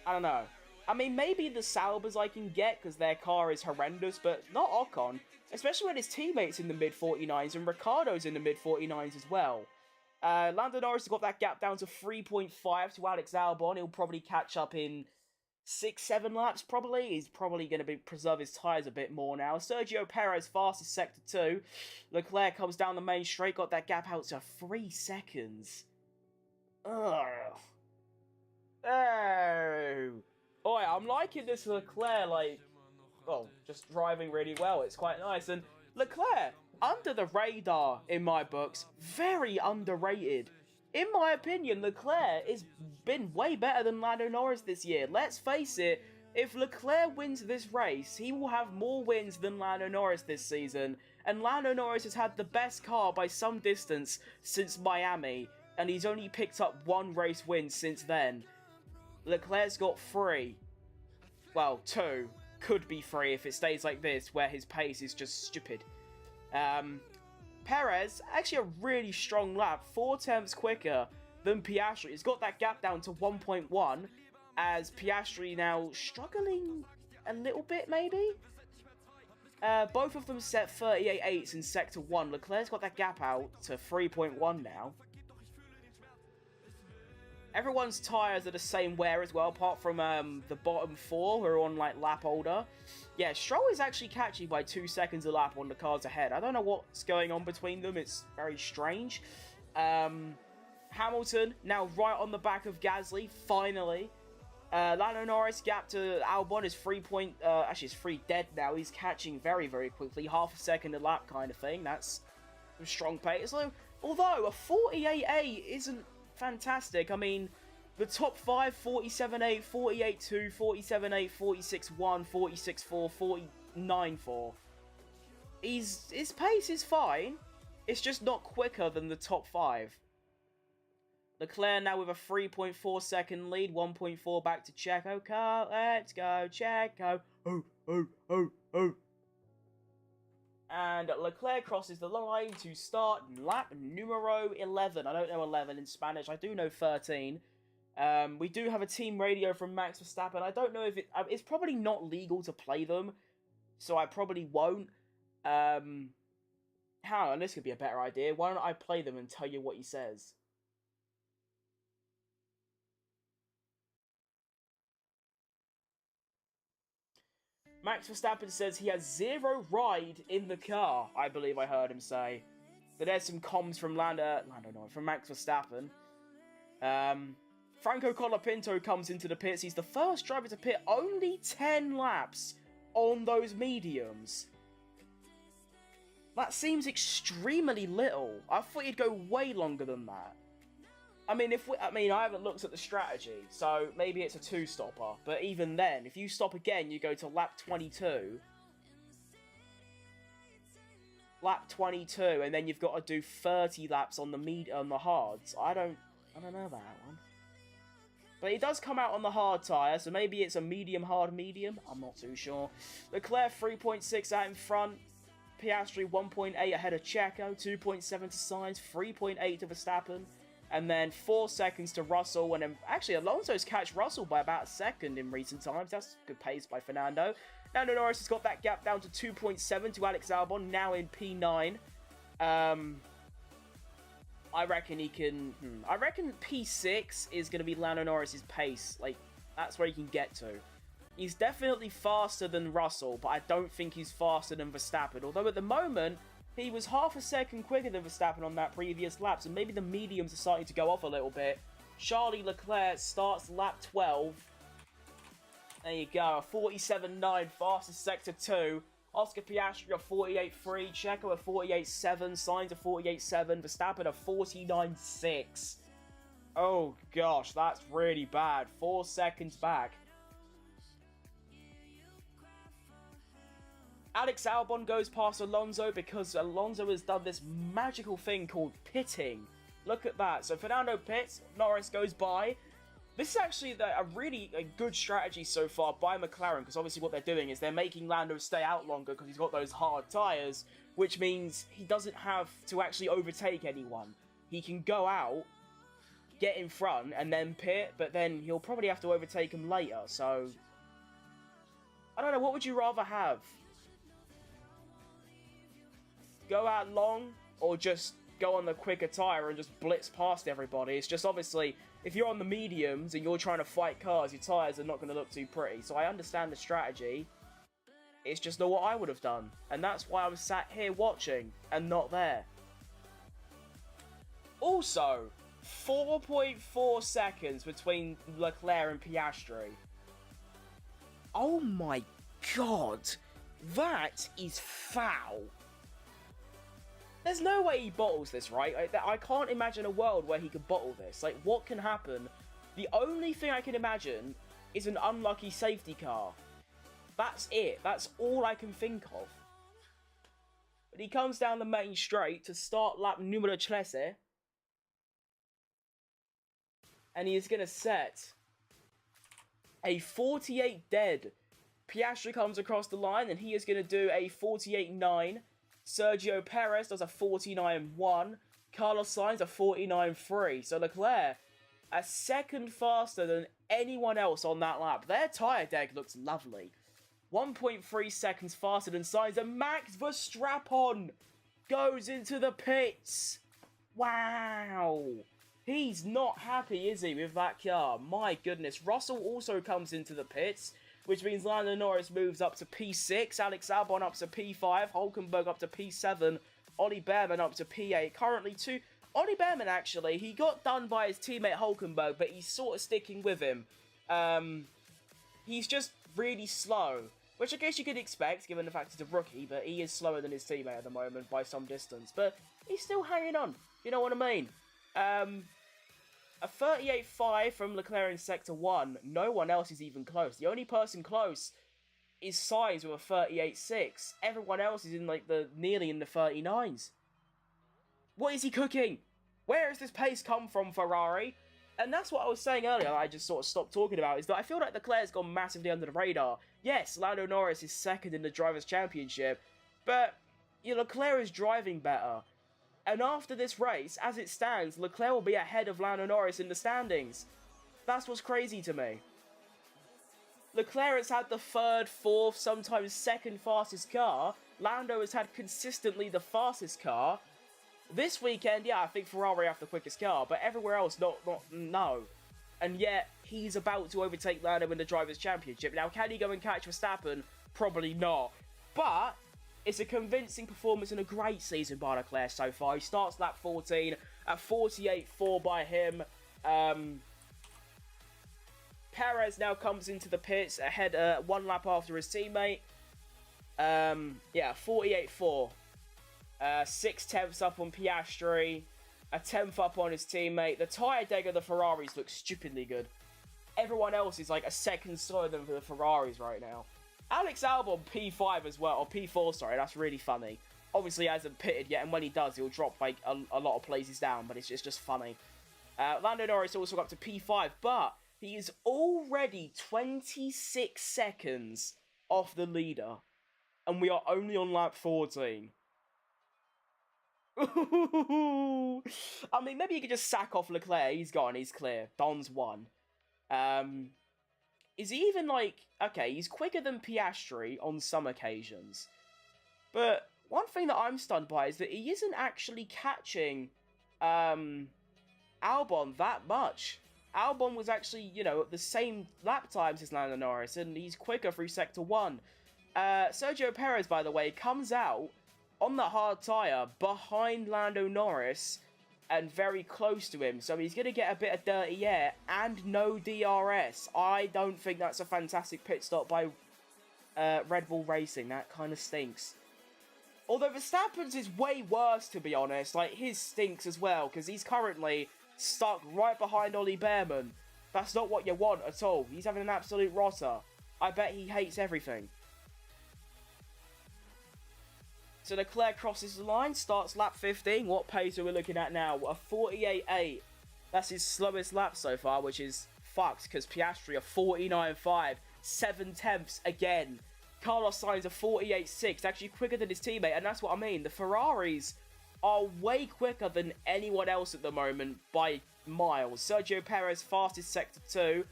I don't know. I mean, maybe the Saubers I can get because their car is horrendous, but not Ocon. Especially when his teammates in the mid-49s and Ricciardo's in the mid-49s as well. Lando Norris has got that gap down to 3.5 to Alex Albon. He'll probably catch up in 6-7 laps, probably. He's probably going to preserve his tyres a bit more now. Sergio Perez fastest sector 2. Leclerc comes down the main straight, got that gap out to 3 seconds. Ugh. Oh. Oh, yeah, I'm liking this Leclerc, like, well, just driving really well. It's quite nice. And Leclerc, under the radar in my books, very underrated. In my opinion, Leclerc has been way better than Lando Norris this year. Let's face it, if Leclerc wins this race, he will have more wins than Lando Norris this season. And Lando Norris has had the best car by some distance since Miami, and he's only picked up 1 race win since then. Leclerc's got 3. Well, 2. Could be 3 if it stays like this, where his pace is just stupid. Perez, actually a really strong lap, 4 tenths quicker than Piastri. He's got that gap down to 1.1, as Piastri now struggling a little bit, maybe? Both of them set 38.8s in Sector 1. Leclerc's got that gap out to 3.1 now. Everyone's tyres are the same wear as well, apart from the bottom 4 who are on like lap older. Yeah, Stroll is actually catching by 2 seconds a lap on the cars ahead. I don't know what's going on between them. It's very strange. Hamilton now right on the back of Gasly, finally. Lando Norris gap to Albon is 3 actually it's 3 dead now. He's catching very, very quickly. Half a second a lap kind of thing. That's some strong pace. Although a 48.8 isn't fantastic. I mean, the top 5, 47.8, 48.2, 47.8, 46.1, 46.4, 49.4. His pace is fine. It's just not quicker than the top 5. Leclerc now with a 3.4 second lead, 1.4 back to Checo. Car, let's go, Checo. Oh. And Leclerc crosses the line to start lap numero 11. I don't know 11 in Spanish. I do know 13. We do have a team radio from Max Verstappen. I don't know if it's probably not legal to play them, so I probably won't. Hang on, this could be a better idea. Why don't I play them and tell you what he says? Max Verstappen says he has 0 ride in the car, I believe I heard him say. But there's some comms from from Max Verstappen. Franco Colapinto comes into the pits. He's the first driver to pit only 10 laps on those mediums. That seems extremely little. I thought he'd go way longer than that. I mean, I haven't looked at the strategy, so maybe it's a 2-stopper. But even then, if you stop again, you go to lap 22. Lap 22, and then you've got to do 30 laps on the hards. I don't know that one. But he does come out on the hard tyre, so maybe it's a medium, hard, medium. I'm not too sure. Leclerc 3.6 out in front. Piastri 1.8 ahead of Checo. 2.7 to Sainz. 3.8 to Verstappen. And then 4 seconds to Russell. And then, actually, Alonso's catched Russell by about a second in recent times. That's good pace by Fernando. Lando Norris has got that gap down to 2.7 to Alex Albon, now in P9. I reckon he can... I reckon P6 is going to be Lando Norris's pace. Like, that's where he can get to. He's definitely faster than Russell, but I don't think he's faster than Verstappen. Although at the moment, he was half a second quicker than Verstappen on that previous lap, so maybe the mediums are starting to go off a little bit. Charlie Leclerc starts lap 12. There you go, a 47.9, fastest sector 2. Oscar Piastri a 48.3, Checo a 48.7, Sainz a 48.7, Verstappen a 49.6. Oh gosh, that's really bad. 4 seconds back. Alex Albon goes past Alonso because Alonso has done this magical thing called pitting. Look at that. So Fernando pits, Norris goes by. This is actually a really good strategy so far by McLaren, because obviously what they're doing is they're making Lando stay out longer because he's got those hard tyres, which means he doesn't have to actually overtake anyone. He can go out, get in front, and then pit, but then he'll probably have to overtake him later, so... I don't know, what would you rather have? Go out long, or just go on the quicker tyre and just blitz past everybody? It's just obviously, if you're on the mediums and you're trying to fight cars, your tyres are not going to look too pretty. So I understand the strategy. It's just not what I would have done. And that's why I was sat here watching and not there. Also, 4.4 seconds between Leclerc and Piastri. Oh my god. That is foul. There's no way he bottles this, right? I can't imagine a world where he could bottle this. Like, what can happen? The only thing I can imagine is an unlucky safety car. That's it. That's all I can think of. But he comes down the main straight to start lap numero 13. And he is going to set a 48 dead. Piastri comes across the line and he is going to do a 48.9. Sergio Perez does a 49.1. Carlos Sainz a 49.3. So Leclerc a second faster than anyone else on that lap. Their tyre deck looks lovely. 1.3 seconds faster than Sainz. And Max Verstappen goes into the pits. Wow. He's not happy, is he, with that car? My goodness. Russell also comes into the pits, which means Lando Norris moves up to P6, Alex Albon up to P5, Hulkenberg up to P7, Ollie Behrman up to P8. Currently, Ollie Behrman, actually, he got done by his teammate Hulkenberg, but he's sort of sticking with him. He's just really slow, which I guess you could expect, given the fact he's a rookie, but he is slower than his teammate at the moment by some distance. But he's still hanging on, you know what I mean? A 38.5 from Leclerc in Sector 1. No one else is even close. The only person close is Sainz with a 38.6. Everyone else is in like nearly in the 39s. What is he cooking? Where has this pace come from, Ferrari? And that's what I was saying earlier, I just sort of stopped talking about, is that I feel like Leclerc's gone massively under the radar. Yes, Lando Norris is second in the Drivers' Championship, but Leclerc is driving better. And after this race, as it stands, Leclerc will be ahead of Lando Norris in the standings. That's what's crazy to me. Leclerc has had the third, fourth, sometimes second fastest car. Lando has had consistently the fastest car. This weekend, yeah, I think Ferrari have the quickest car, but everywhere else, no. And yet, he's about to overtake Lando in the Drivers' Championship. Now, can he go and catch Verstappen? Probably not. But it's a convincing performance and a great season by Leclerc so far. He starts lap 14 at 48.4 by him. Perez now comes into the pits ahead one lap after his teammate. Yeah, 48.4. 6 tenths up on Piastri. A tenth up on his teammate. The tyre deck of the Ferraris looks stupidly good. Everyone else is like a second slower than the Ferraris right now. Alex Albon P5 as well, or P4, sorry, that's really funny. Obviously, he hasn't pitted yet, and when he does, he'll drop like a lot of places down, but it's just funny. Lando Norris also got up to P5, but he is already 26 seconds off the leader, and we are only on lap 14. I mean, maybe you could just sack off Leclerc. He's gone, he's clear. Don's won. Is he even like... Okay, he's quicker than Piastri on some occasions. But one thing that I'm stunned by is that he isn't actually catching Albon that much. Albon was actually, at the same lap times as Lando Norris, and he's quicker through Sector 1. Sergio Perez, by the way, comes out on the hard tyre behind Lando Norris and very close to him, so he's going to get a bit of dirty air and no DRS. I don't think that's a fantastic pit stop by Red Bull Racing. That kind of stinks. Although Verstappen's is way worse, to be honest. Like, his stinks as well, because he's currently stuck right behind Ollie Behrman. That's not what you want at all. He's having an absolute rotter. I bet he hates everything. So Leclerc crosses the line, starts lap 15. What pace are we looking at now? A 48.8. That's his slowest lap so far, which is fucked because Piastri are 49.5. 7 tenths again. Carlos Sainz a 48.6. Actually quicker than his teammate, and that's what I mean. The Ferraris are way quicker than anyone else at the moment by miles. Sergio Perez fastest sector 2.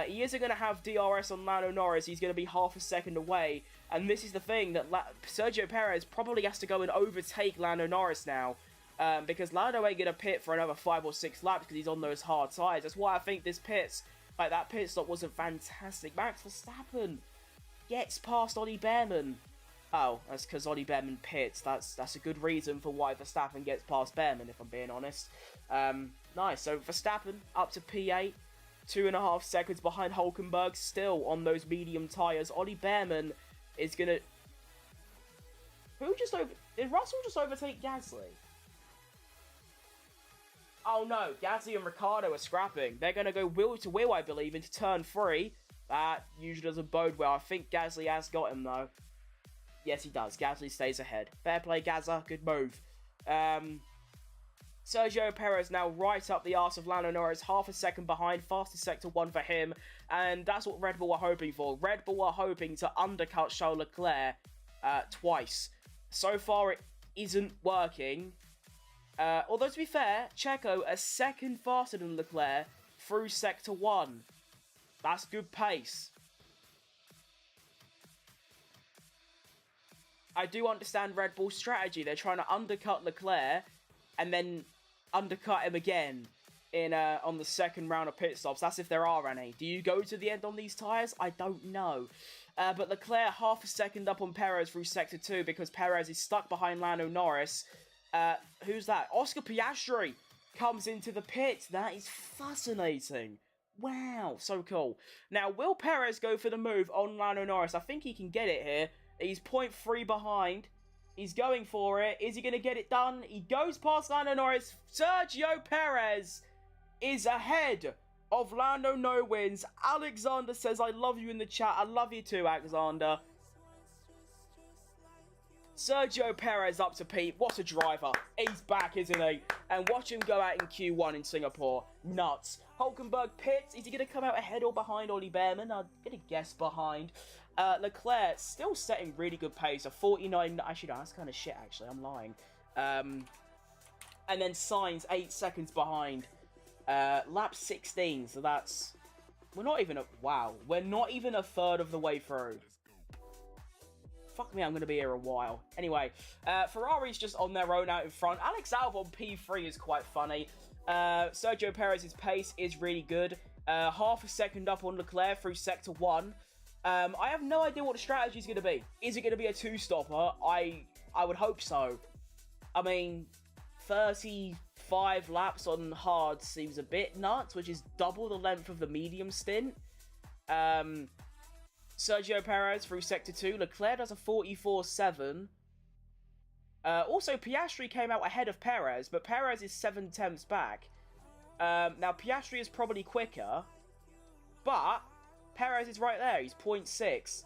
He isn't going to have DRS on Lando Norris. He's going to be half a second away. And this is the thing, that Sergio Perez probably has to go and overtake Lando Norris now. Because Lando ain't going to pit for another 5 or 6 laps because he's on those hard tyres. That's why I think this that pit stop wasn't fantastic. Max Verstappen gets past Ollie Behrman. Oh, that's because Ollie Behrman pits. That's a good reason for why Verstappen gets past Behrman, if I'm being honest. Nice. So Verstappen up to P8. 2.5 seconds behind Hulkenberg. Still on those medium tyres. Ollie Behrman is going to... Did Russell just overtake Gasly? Oh no, Gasly and Ricciardo are scrapping. They're going to go wheel to wheel, I believe, into turn 3. That usually doesn't bode well. I think Gasly has got him, though. Yes, he does. Gasly stays ahead. Fair play, Gazza. Good move. Sergio Perez now right up the arse of Lando Norris. Half a second behind. Fastest sector 1 for him. And that's what Red Bull are hoping for. Red Bull are hoping to undercut Charles Leclerc twice. So far, it isn't working. Although, to be fair, Checo a second faster than Leclerc through sector 1. That's good pace. I do understand Red Bull's strategy. They're trying to undercut Leclerc and then undercut him again in on the second round of pit stops. That's if there are any. Do you go to the end on these tyres? I don't know. But Leclerc half a second up on Perez through sector 2 because Perez is stuck behind Lando Norris. Who's that? Oscar Piastri comes into the pit. That is fascinating. Wow, so cool. Now, will Perez go for the move on Lando Norris? I think he can get it here. He's 0.3 behind. He's going for it. Is he going to get it done? He goes past Lando Norris. Sergio Perez is ahead of Lando No-Wins. Alexander says, I love you in the chat. I love you too, Alexander. Sergio Perez up to Pete. What a driver. He's back, isn't he? And watch him go out in Q1 in Singapore. Nuts. Hulkenberg pits. Is he going to come out ahead or behind Ollie Behrman? I'm going to guess behind. Leclerc still setting really good pace. A 49... Actually, no, that's kind of shit, actually. I'm lying. And then Sainz 8 seconds behind. Lap 16. So that's... We're not even a... Wow. We're not even a third of the way through. Fuck me, I'm going to be here a while. Anyway, Ferrari's just on their own out in front. Alex Albon P3 is quite funny. Sergio Perez's pace is really good. Half a second up on Leclerc through sector 1. I have no idea what the strategy is going to be. Is it going to be a 2-stopper? I would hope so. I mean, 35 laps on hard seems a bit nuts, which is double the length of the medium stint. Sergio Perez through sector 2. Leclerc does a 44.7. Also, Piastri came out ahead of Perez, but Perez is 7 tenths back. Now, Piastri is probably quicker, but Perez is right there. He's 0.6,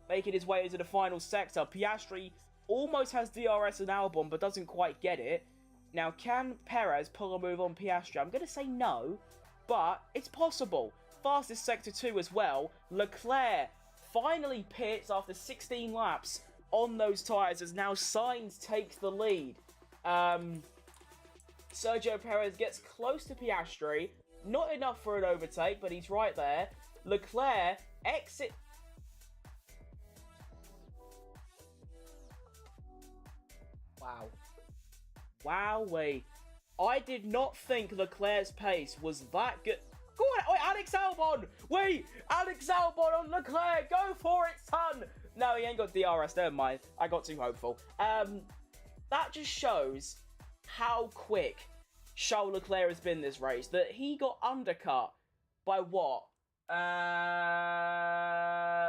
making his way into the final sector. Piastri almost has DRS and Albon, but doesn't quite get it. Now, can Perez pull a move on Piastri? I'm going to say no, but it's possible. Fastest sector 2 as well. Leclerc finally pits after 16 laps on those tyres as now Sainz takes the lead. Sergio Perez gets close to Piastri. Not enough for an overtake, but he's right there. Leclerc exit... Wow. Wowee. I did not think Leclerc's pace was that good. Go on, wait, Alex Albon! Wait, Alex Albon on Leclerc! Go for it, son! No, he ain't got DRS, never mind. I got too hopeful. That just shows how quick Charles Leclerc has been this race. That he got undercut by what?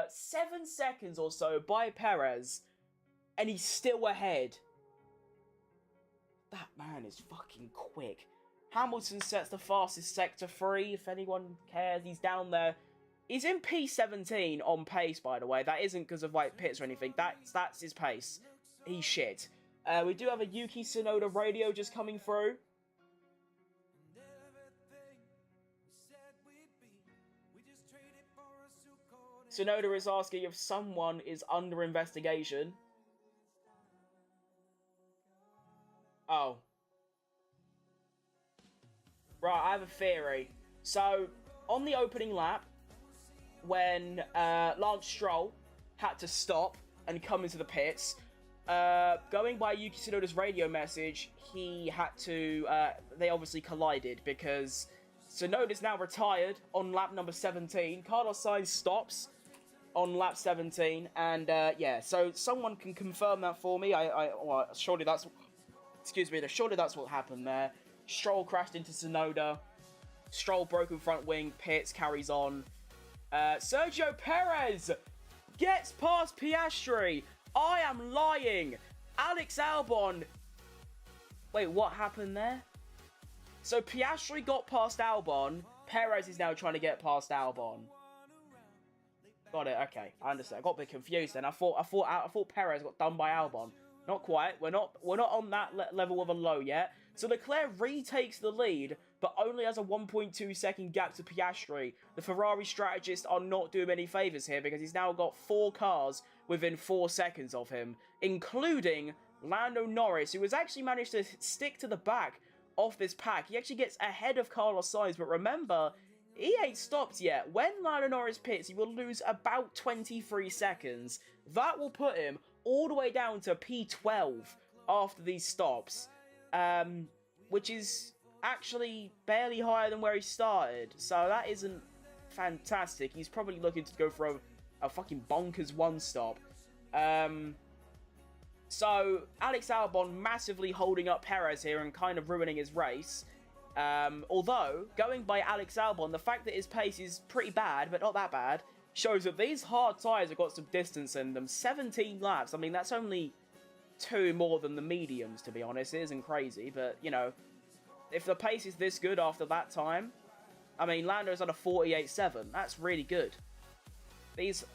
7 seconds or so by Perez. And he's still ahead. That man is fucking quick. Hamilton sets the fastest sector 3, if anyone cares. He's down there. He's in P17 on pace, by the way. That isn't because of, like, pits or anything. That's his pace. He's shit. We do have a Yuki Tsunoda radio just coming through. Tsunoda is asking if someone is under investigation. Oh. Right, I have a theory. So, on the opening lap, when Lance Stroll had to stop and come into the pits, going by Yuki Tsunoda's radio message, he had to... they obviously collided because Tsunoda's now retired on lap number 17. Carlos Sainz stops on lap 17, and yeah, so someone can confirm that for me. Well, surely that's... Excuse me, surely that's what happened there. Stroll crashed into Tsunoda. Stroll broken front wing, pits, carries on. Sergio Perez gets past Piastri. I am lying. Alex Albon. Wait, what happened there? So Piastri got past Albon. Perez is now trying to get past Albon. Got it. Okay, I understand. I got a bit confused then. I thought Perez got done by Albon. Not quite. We're not on that level of a low yet. So Leclerc retakes the lead, but only has a 1.2 second gap to Piastri. The Ferrari strategists are not doing any favours here because he's now got 4 cars within 4 seconds of him, including Lando Norris, who has actually managed to stick to the back of this pack. He actually gets ahead of Carlos Sainz, but remember, he ain't stopped yet. When Lando Norris pits, he will lose about 23 seconds. That will put him all the way down to P12 after these stops, which is actually barely higher than where he started. So that isn't fantastic. He's probably looking to go for a fucking bonkers 1 stop. So Alex Albon massively holding up Perez here and kind of ruining his race. Although, going by Alex Albon, the fact that his pace is pretty bad, but not that bad, shows that these hard tyres have got some distance in them. 17 laps. I mean, that's only 2 more than the mediums, to be honest. It isn't crazy, but, you know, if the pace is this good after that time, I mean, Lando's on a 48.7. That's really good. These...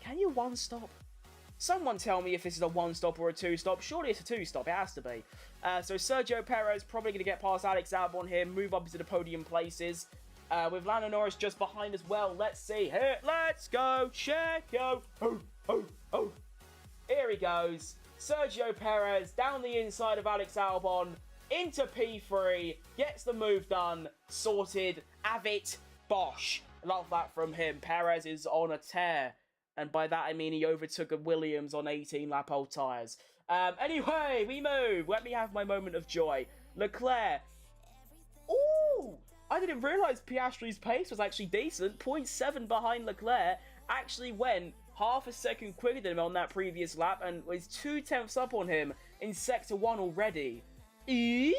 can you 1-stop? Someone tell me if this is a 1-stop or a 2-stop. Surely it's a 2-stop. It has to be. So Sergio Perez probably going to get past Alex Albon here, move up into the podium places. With Lando Norris just behind as well. Let's see. Here, let's go. Checo. Oh. Here he goes. Sergio Perez down the inside of Alex Albon into P3. Gets the move done. Sorted. Have it. Bosh. Love that from him. Perez is on a tear. And by that I mean he overtook a Williams on 18-lap-old tyres. Anyway, we move. Let me have my moment of joy. Leclerc. Ooh! I didn't realise Piastri's pace was actually decent. 0.7 behind Leclerc. Actually went half a second quicker than him on that previous lap and was 0.2 up on him in Sector 1 already. Ew!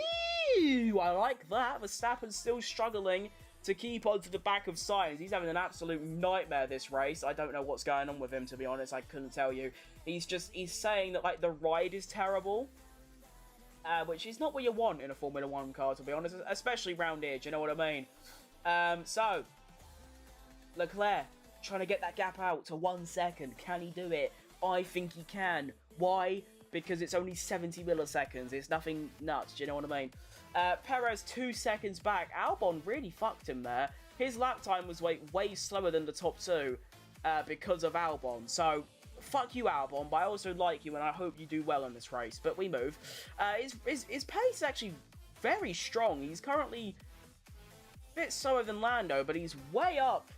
I like that. Verstappen's still struggling to keep onto the back of Sainz. He's having an absolute nightmare this race. I don't know what's going on with him, to be honest. I couldn't tell you. He's saying that, like, the ride is terrible. Which is not what you want in a Formula 1 car, to be honest. Especially round here, do you know what I mean? So, Leclerc trying to get that gap out to 1 second. Can he do it? I think he can. Why? Because it's only 70 milliseconds. It's nothing nuts, do you know what I mean? Perez 2 seconds back. Albon really fucked him there. His lap time was way slower than the top 2 because of Albon. So, fuck you, Albon, but I also like you and I hope you do well in this race. But we move. His pace is actually very strong. He's currently a bit slower than Lando, but he's way up.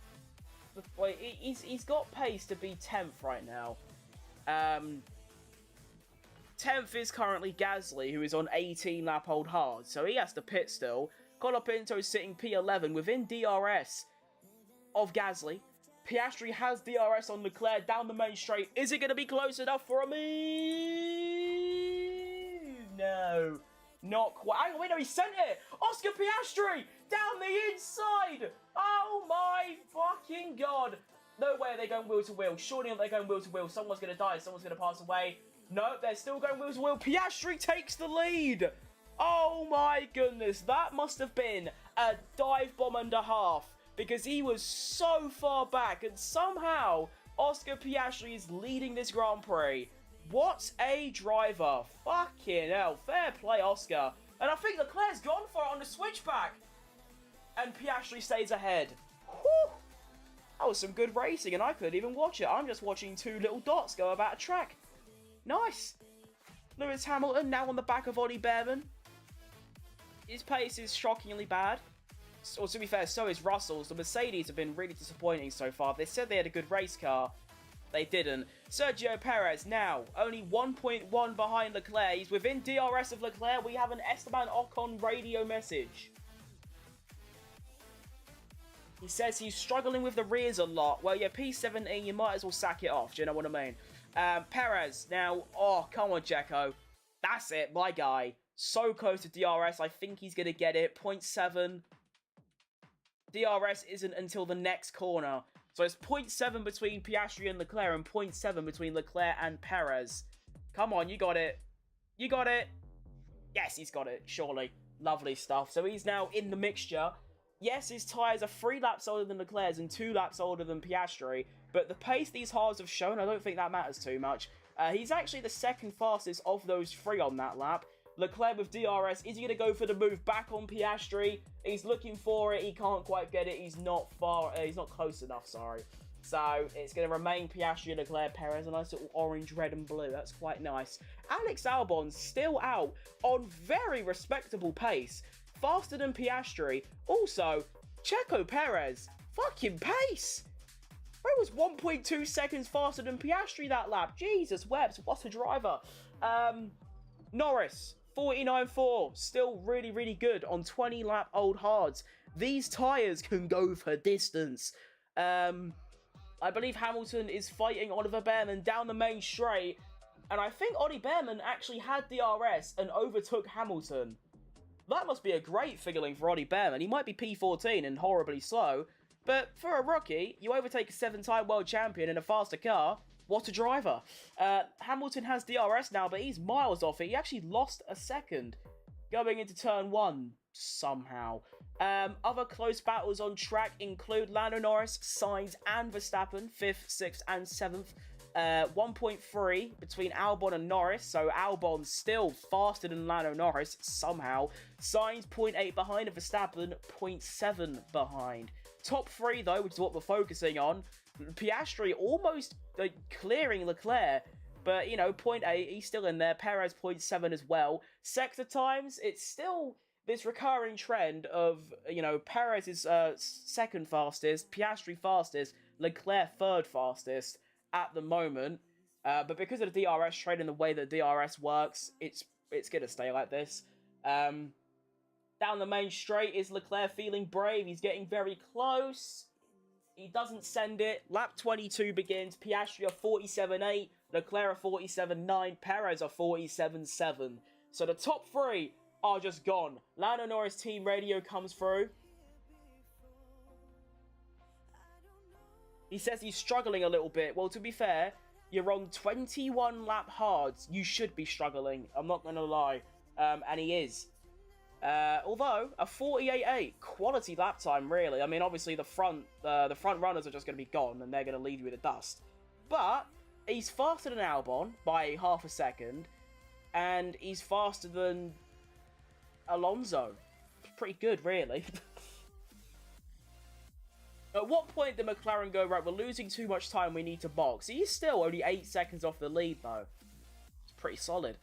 He's got pace to be 10th right now. 10th is currently Gasly, who is on 18-lap-old hard, so he has to pit still. Colapinto sitting P11 within DRS of Gasly. Piastri has DRS on Leclerc down the main straight. Is it going to be close enough for a move? No, not quite. Hang on, wait, no, he sent it. Oscar Piastri down the inside. Oh my fucking god. No way are they going wheel to wheel. Surely not they're going wheel to wheel. Someone's going to die. Someone's going to pass away. No, they're still going wheel to wheel. Piastri takes the lead. Oh my goodness, that must have been a dive bomb and a half, because he was so far back, and somehow Oscar Piastri is leading this Grand Prix. What a driver. Fucking hell. Fair play, Oscar. And I think Leclerc's gone for it on the switchback. And Piastri stays ahead. Whew. That was some good racing, and I couldn't even watch it. I'm just watching two little dots go about a track. Nice. Lewis Hamilton now on the back of Ollie Behrman. His pace is shockingly bad. Or to be fair, so is Russell's. The Mercedes have been really disappointing so far. They said they had a good race car. They didn't. Sergio Perez now only 1.1 behind Leclerc. He's within DRS of Leclerc. We have an Esteban Ocon radio message. He says he's struggling with the rears a lot. Well, yeah, P17, you might as well sack it off. Do you know what I mean? Perez now. Oh, come on, Checo. That's it, my guy. So close to DRS. I think he's going to get it. 0.7. DRS isn't until the next corner. So it's 0.7 between Piastri and Leclerc and 0.7 between Leclerc and Perez. Come on, you got it. You got it. Yes, he's got it, surely. Lovely stuff. So he's now in the mixture. Yes, his tyres are 3 laps older than Leclerc's and 2 laps older than Piastri. But the pace these hards have shown, I don't think that matters too much. He's actually the second fastest of those 3 on that lap. Leclerc with DRS, is he going to go for the move back on Piastri? He's looking for it, he can't quite get it, he's not close enough, sorry. So, it's going to remain Piastri and Leclerc, Perez, a nice little orange, red and blue, that's quite nice. Alex Albon's still out on very respectable pace, faster than Piastri. Also, Checo Perez, fucking pace! He was 1.2 seconds faster than Piastri that lap, Jesus wept, what a driver. Norris, 49.4, still really, really good on 20 lap old hards. These tyres can go for distance. I believe Hamilton is fighting Oliver Behrman down the main straight, and I think Ollie Behrman actually had DRS and overtook Hamilton. That must be a great feeling for Ollie Behrman. He might be P14 and horribly slow, but for a rookie, you overtake a 7-time world champion in a faster car. What a driver. Hamilton has DRS now, but he's miles off it. He actually lost a second going into turn 1 somehow. Other close battles on track include Lando Norris, Sainz and Verstappen, 5th, 6th and 7th. 1.3 between Albon and Norris, so Albon's still faster than Lando Norris somehow. Sainz 0.8 behind and Verstappen 0.7 behind. Top 3 though, which is what we're focusing on. Piastri almost clearing Leclerc, but, you know, 0.8, he's still in there. Perez 0.7 as well. Sector times, it's still this recurring trend of, you know, Perez is second fastest, Piastri fastest, Leclerc third fastest at the moment. But because of the DRS trade and the way that DRS works, it's going to stay like this. Down the main straight is Leclerc feeling brave. He's getting very close. He doesn't send it. Lap 22 begins. Piastri are 47.8. Leclerc are 47.9. Perez are 47.7. So the top 3 are just gone. Lando Norris team radio comes through. He says he's struggling a little bit. Well, to be fair, you're on 21 lap hards. You should be struggling. I'm not going to lie. And he is. Although, a 48.8, quality lap time, really. I mean, obviously, the front runners are just going to be gone, and they're going to leave you with the dust. But, he's faster than Albon by half a second, and he's faster than Alonso. Pretty good, really. At what point did McLaren go, right, we're losing too much time, we need to box? He's still only 8 seconds off the lead, though. It's pretty solid.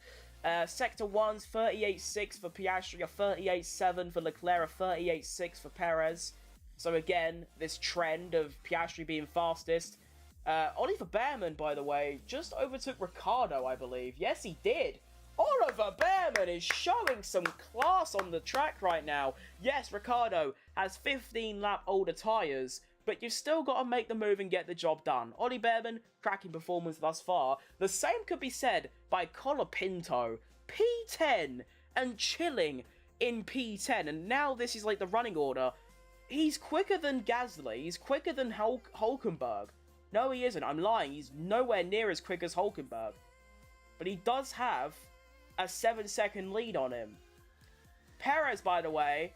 Sector 1's 38.6 for Piastri, a 38.7 for Leclerc, a 38.6 for Perez. So again, this trend of Piastri being fastest. Oliver Behrman, by the way, just overtook Ricciardo, I believe. Yes, he did. Oliver Behrman is showing some class on the track right now. Yes, Ricciardo has 15 lap older tyres, but you've still got to make the move and get the job done. Ollie Behrman, cracking performance thus far. The same could be said by Colapinto. P10 and chilling in P10. And now this is like the running order. He's quicker than Gasly. He's quicker than Hülkenberg. No, he isn't. I'm lying. He's nowhere near as quick as Hülkenberg. But he does have a 7-second lead on him. Perez, by the way,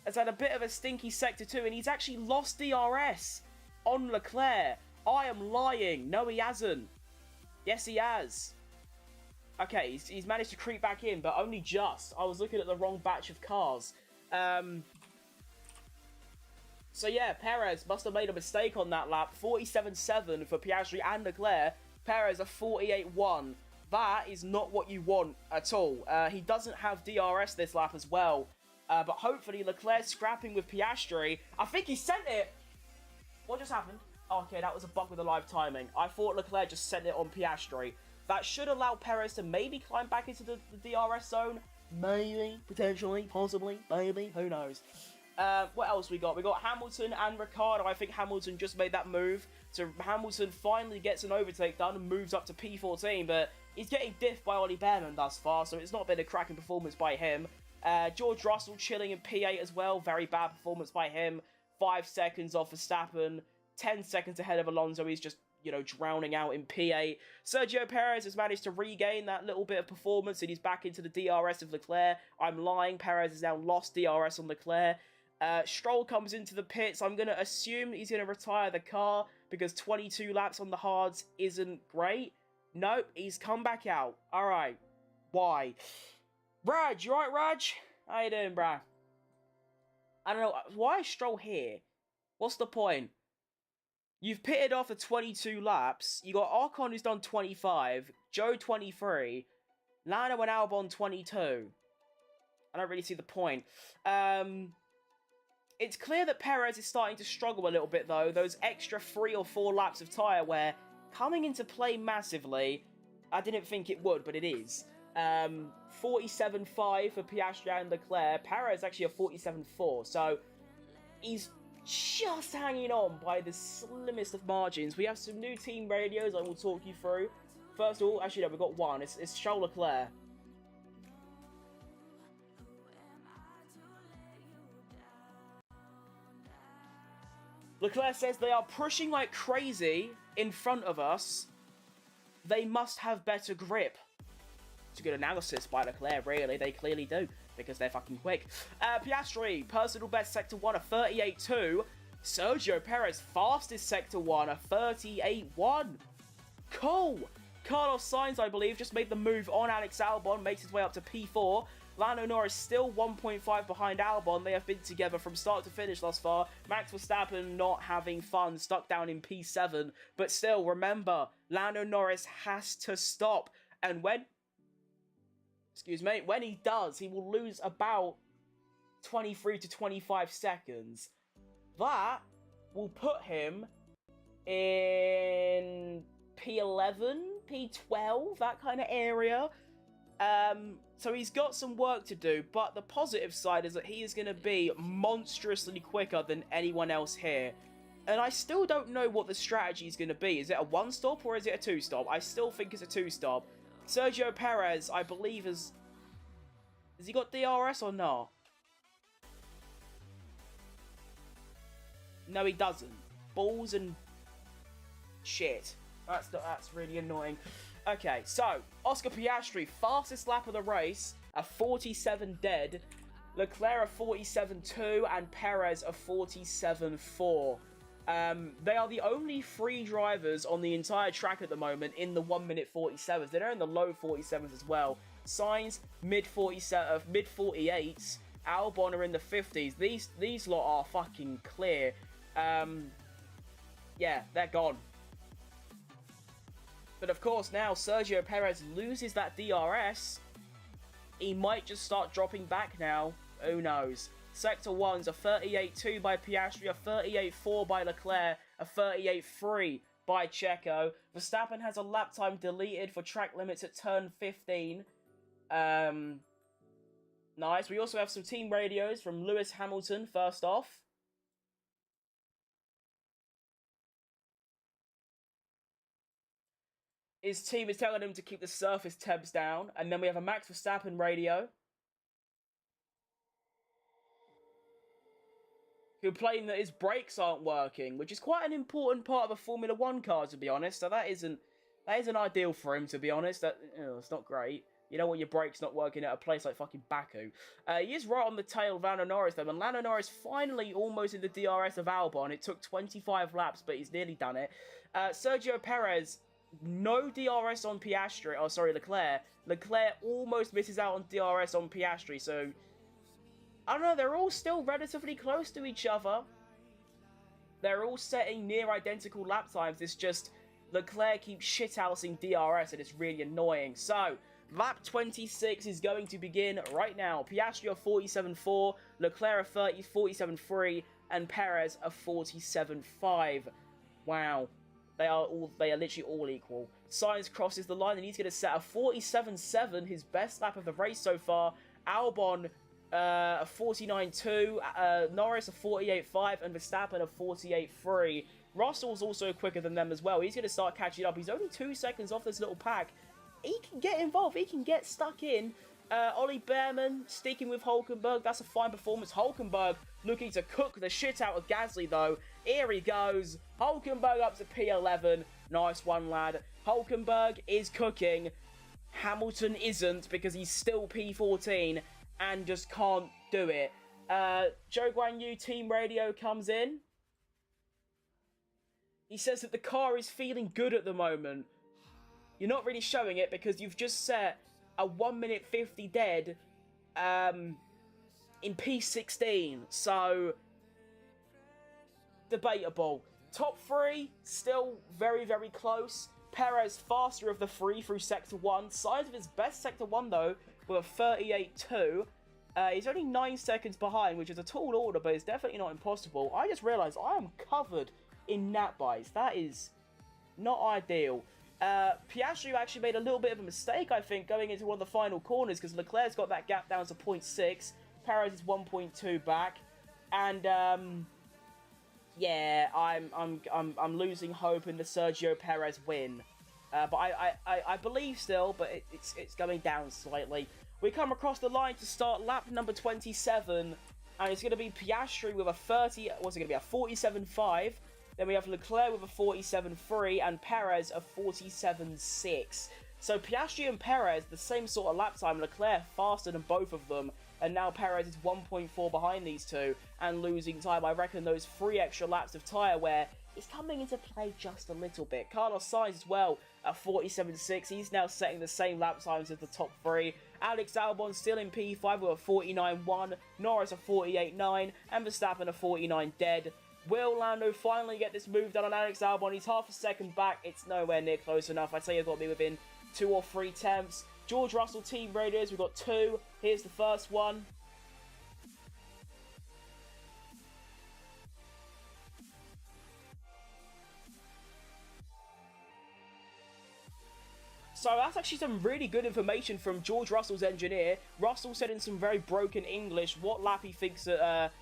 has had a bit of a stinky Sector 2, and he's actually lost DRS on Leclerc. I am lying. No, he hasn't. Yes, he has. Okay, he's managed to creep back in, but only just. I was looking at the wrong batch of cars. So yeah, Perez must have made a mistake on that lap. 47.7 for Piastri and Leclerc. Perez a 48.1. That is not what you want at all. He doesn't have DRS this lap as well. But hopefully Leclerc scrapping with Piastri. I think he sent it. What just happened? Oh, okay, that was a bug with the live timing. I thought Leclerc just sent it on Piastri. That should allow Perez to maybe climb back into the DRS zone. Maybe, potentially, possibly, maybe, who knows. What else we got? We got Hamilton and Ricciardo. I think Hamilton just made that move. So Hamilton finally gets an overtake done and moves up to P14, but he's getting diffed by Ollie Behrman thus far, so it's not been a cracking performance by him. George Russell chilling in P8 as well. Very bad performance by him. 5 seconds off Verstappen. 10 seconds ahead of Alonso. He's just, you know, drowning out in P8. Sergio Perez has managed to regain that little bit of performance, and he's back into the DRS of Leclerc. I'm lying. Perez has now lost DRS on Leclerc. Stroll comes into the pits. I'm going to assume he's going to retire the car because 22 laps on the hards isn't great. Nope, he's come back out. All right. Why? Raj, you alright, Raj? How you doing, bruh? I don't know. Why is Stroll here? What's the point? You've pitted off for 22 laps. You got Ocon who's done 25. Joe 23. Lando and Albon 22. I don't really see the point. It's clear that Perez is starting to struggle a little bit, though. Those extra 3 or 4 laps of tyre wear coming into play massively. I didn't think it would, but it is. 47.5 for Piastri and Leclerc. Perez actually a 47.4, so he's just hanging on by the slimmest of margins. We have some new team radios I will talk you through. First of all, actually no, we've got one. It's Charles Leclerc. Leclerc says they are pushing like crazy in front of us. They must have better grip. It's a good analysis by Leclerc, really. They clearly do, because they're fucking quick. Piastri, personal best Sector 1, a 38.2. Sergio Perez, fastest Sector 1, a 38.1. Cool. Carlos Sainz, I believe, just made the move on Alex Albon, makes his way up to P4. Lando Norris still 1.5 behind Albon. They have been together from start to finish thus far. Max Verstappen not having fun, stuck down in P7. But still, remember, Lando Norris has to stop. And when he does, he will lose about 23 to 25 seconds. That will put him in P11, P12, that kind of area. So he's got some work to do, but the positive side is that he is going to be monstrously quicker than anyone else here. And I still don't know what the strategy is going to be. Is it a one-stop or is it a two-stop? I still think it's a two-stop. Sergio Perez, I believe, has he got DRS or not? No, he doesn't. Balls and shit. That's really annoying. Okay, so, Oscar Piastri, fastest lap of the race, a 47 dead. Leclerc a 47.2 and Perez a 47.4. They are the only 3 drivers on the entire track at the moment in the 1 minute 47s. They're in the low 47s as well. Sainz, mid 48s. Albon are in the 50s. These lot are fucking clear. Yeah, they're gone. But of course, now Sergio Perez loses that DRS. He might just start dropping back now. Who knows? Sector 1's a 38.2 by Piastri, a 38.4 by Leclerc, a 38.3 by Checo. Verstappen has a lap time deleted for track limits at turn 15. Nice. We also have some team radios from Lewis Hamilton, first off. His team is telling him to keep the surface temps down. And then we have a Max Verstappen radio, complaining that his brakes aren't working, which is quite an important part of a Formula 1 car, to be honest. So that isn't ideal for him, to be honest. It's not great. You know when your brake's not working at a place like fucking Baku. He is right on the tail of Lando Norris, though, and Lando Norris finally almost in the DRS of Albon. It took 25 laps, but he's nearly done it. Sergio Perez, no DRS on Piastri. Oh, sorry, Leclerc. Leclerc almost misses out on DRS on Piastri, so... I don't know, they're all still relatively close to each other. They're all setting near identical lap times. It's just Leclerc keeps shithousing DRS, and it's really annoying. So... lap 26 is going to begin right now. Piastri are 47.4, Leclerc are 47.3, and Perez are 47.5. Wow. They are literally all equal. Sainz crosses the line and he's going to set a 47.7, his best lap of the race so far. Albon a 49.2, Norris a 48.5, and Verstappen a 48.3. Russell's also quicker than them as well. He's going to start catching up. He's only 2 seconds off this little pack. He can get involved. He can get stuck in. Ollie Behrman sticking with Hulkenberg. That's a fine performance. Hulkenberg looking to cook the shit out of Gasly, though. Here he goes. Hulkenberg up to P11. Nice one, lad. Hulkenberg is cooking. Hamilton isn't because he's still P14 and just can't do it. Joe Guan Yu team radio comes in. He says that the car is feeling good at the moment. You're not really showing it because you've just set a 1 minute 50 dead in P16. So, debatable. Top 3, still very, very close. Perez faster of the 3 through Sector 1. Sainz of his best Sector 1 though, with a 38.2. He's only 9 seconds behind, which is a tall order, but it's definitely not impossible. I just realised I am covered in nap bites. That is not ideal. Piastri actually made a little bit of a mistake, I think, going into one of the final corners, because Leclerc's got that gap down to 0.6. Perez is 1.2 back, and yeah, I'm losing hope in the Sergio Perez win. But I believe still, but it's going down slightly. We come across the line to start lap number 27, and it's going to be Piastri with a 47.5. Then we have Leclerc with a 47.3 and Perez a 47.6. So Piastri and Perez, the same sort of lap time. Leclerc faster than both of them. And now Perez is 1.4 behind these two and losing time. I reckon those 3 extra laps of tyre wear is coming into play just a little bit. Carlos Sainz as well at 47.6. He's now setting the same lap times as the top 3. Alex Albon still in P5 with a 49.1. Norris a 48.9. And Verstappen a 49 dead. Will Lando finally get this move done on Alex Albon? He's half a second back. It's nowhere near close enough. I'd say you've got to be within 2 or 3 tenths. George Russell team radios. We've got 2. Here's the first one. So that's actually some really good information from George Russell's engineer. Russell said in some very broken English what lap he thinks that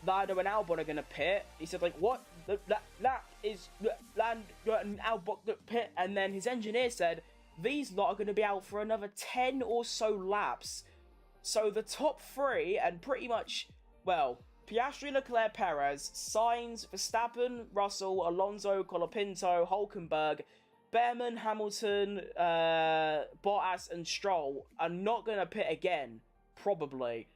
Lando and Albon are going to pit. He said, like, what? That is Lando and Albon pit. And then his engineer said, these lot are going to be out for another 10 or so laps. So the top 3, and pretty much, well, Piastri, Leclerc, Perez, Sainz, Verstappen, Russell, Alonso, Colapinto, Hulkenberg, Behrman, Hamilton, Bottas, and Stroll are not going to pit again, probably.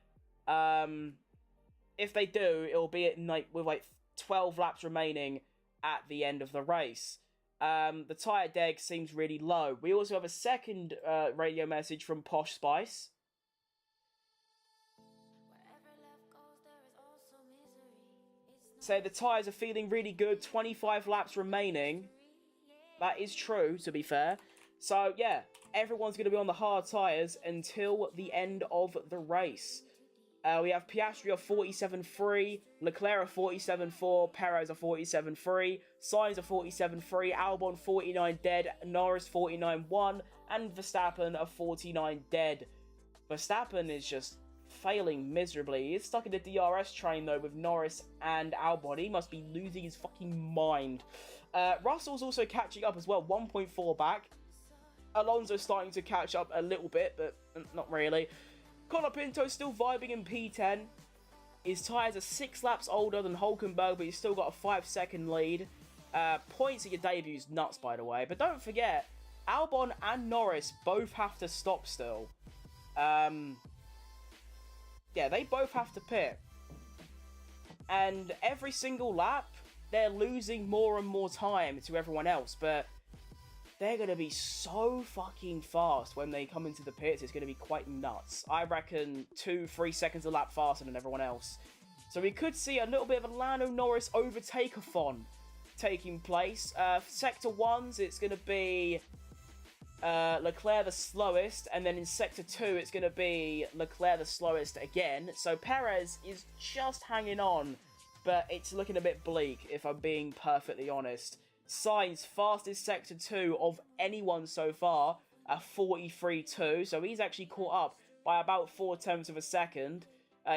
If they do, it'll be at night with like 12 laps remaining at the end of the race. The tyre deg seems really low. We also have a second radio message from Posh Spice. Say the tyres are feeling really good. 25 laps remaining. That is true, to be fair. So, yeah, everyone's going to be on the hard tyres until the end of the race. We have Piastri of 47.3, Leclerc of 47.4, Perez of 47.3, Sainz of 47.3, Albon 49 dead, Norris 49.1, and Verstappen of 49 dead. Verstappen is just failing miserably. He's stuck in the DRS train, though, with Norris and Albon. He must be losing his fucking mind. Russell's also catching up as well, 1.4 back. Alonso's starting to catch up a little bit, but not really. Colapinto's still vibing in P10. His tyres are 6 laps older than Hulkenberg, but he's still got a 5-second lead. Points at your debut is nuts, by the way. But don't forget, Albon and Norris both have to stop still. Yeah, they both have to pit. And every single lap, they're losing more and more time to everyone else. But they're going to be so fucking fast when they come into the pits. It's going to be quite nuts. I reckon 2-3 seconds a lap faster than everyone else. So we could see a little bit of a Lando Norris overtake-a-thon taking place. Sector 1s, it's going to be Leclerc the slowest, and then in Sector 2 it's going to be Leclerc the slowest again. So Perez is just hanging on, but it's looking a bit bleak if I'm being perfectly honest. Sainz, fastest Sector 2 of anyone so far, at 43.2, so he's actually caught up by about 0.4 of a second.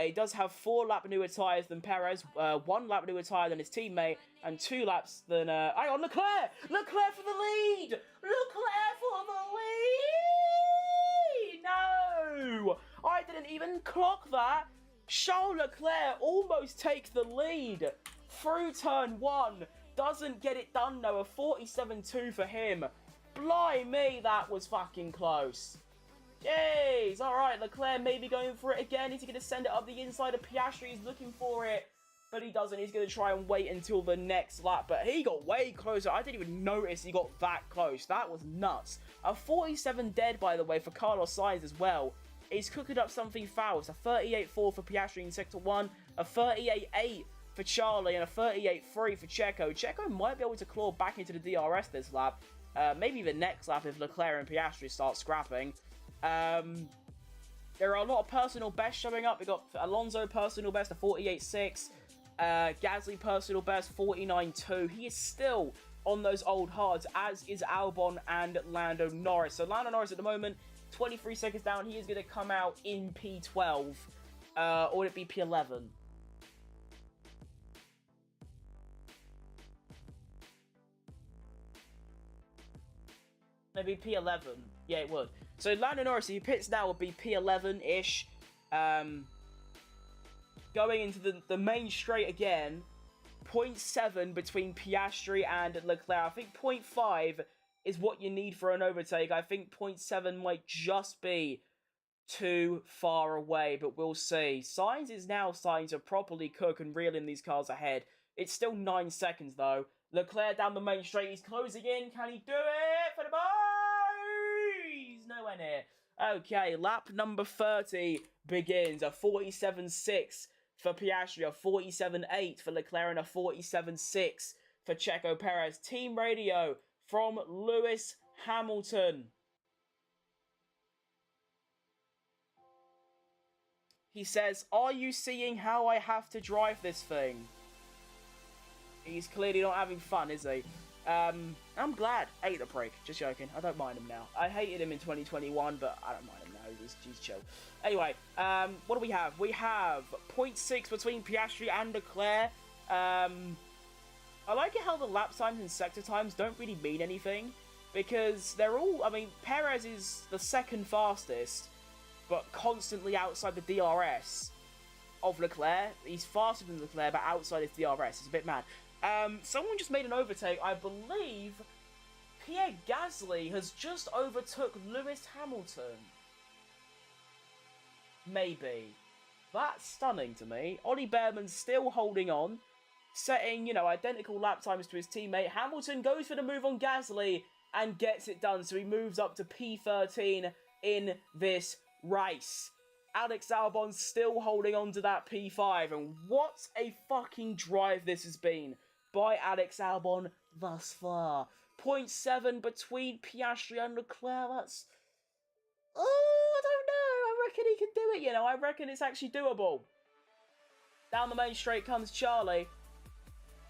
He does have 4 lap newer tyres than Perez, 1 lap newer tyre than his teammate, and 2 laps than... hang on, Leclerc! Leclerc for the lead! Leclerc for the lead! No! I didn't even clock that! Charles Leclerc almost takes the lead through turn 1. Doesn't get it done, though. A 47.2 for him. Blimey, that was fucking close. Jeez, alright, Leclerc maybe going for it again. Is he going to send it up the inside of Piastri? He's looking for it, but he doesn't. He's going to try and wait until the next lap, but he got way closer. I didn't even notice he got that close. That was nuts. A 47 dead, by the way, for Carlos Sainz as well. He's cooking up something foul. It's a 38.4 for Piastri in Sector 1, a 38.8 for Charlie, and a 38.3 for Checo. Checo might be able to claw back into the DRS this lap. Maybe the next lap if Leclerc and Piastri start scrapping. There are a lot of personal bests showing up. We got Alonso personal best, a 48.6. Gasly personal best, 49.2. He is still on those old hards, as is Albon and Lando Norris. So Lando Norris at the moment, 23 seconds down. He is going to come out in P12. Or would it be P11? Maybe P11. Yeah, it would. So Lando Norris, if he pits now, would be P11-ish. Going into the main straight again, 0.7 between Piastri and Leclerc. I think 0.5 is what you need for an overtake. I think 0.7 might just be too far away, but we'll see. Sainz is now starting to properly cook and reel in these cars ahead. It's still 9 seconds, though. Leclerc down the main straight. He's closing in. Can he do it for the boys? Nowhere near. Okay, lap number 30 begins. A 47.6 for Piastri, a 47.8 for Leclerc, and a 47.6 for Checo Perez. Team radio from Lewis Hamilton. He says, "Are you seeing how I have to drive this thing?" He's clearly not having fun, is he? I'm glad. Hate the prick. Just joking. I don't mind him now. I hated him in 2021, but I don't mind him now. He's chill. Anyway, what do we have? We have 0.6 between Piastri and Leclerc. I like it how the lap times and sector times don't really mean anything, because they're all... I mean, Perez is the second fastest, but constantly outside the DRS of Leclerc. He's faster than Leclerc, but outside his DRS. It's a bit mad. Someone just made an overtake. I believe Pierre Gasly has just overtook Lewis Hamilton. Maybe. That's stunning to me. Ollie Behrman's still holding on, setting, identical lap times to his teammate. Hamilton goes for the move on Gasly and gets it done. So he moves up to P13 in this race. Alex Albon's still holding on to that P5. And what a fucking drive this has been by Alex Albon thus far. 0.7 between Piastri and Leclerc. That's... I don't know. I reckon he can do it, I reckon it's actually doable. Down the main straight comes Charlie.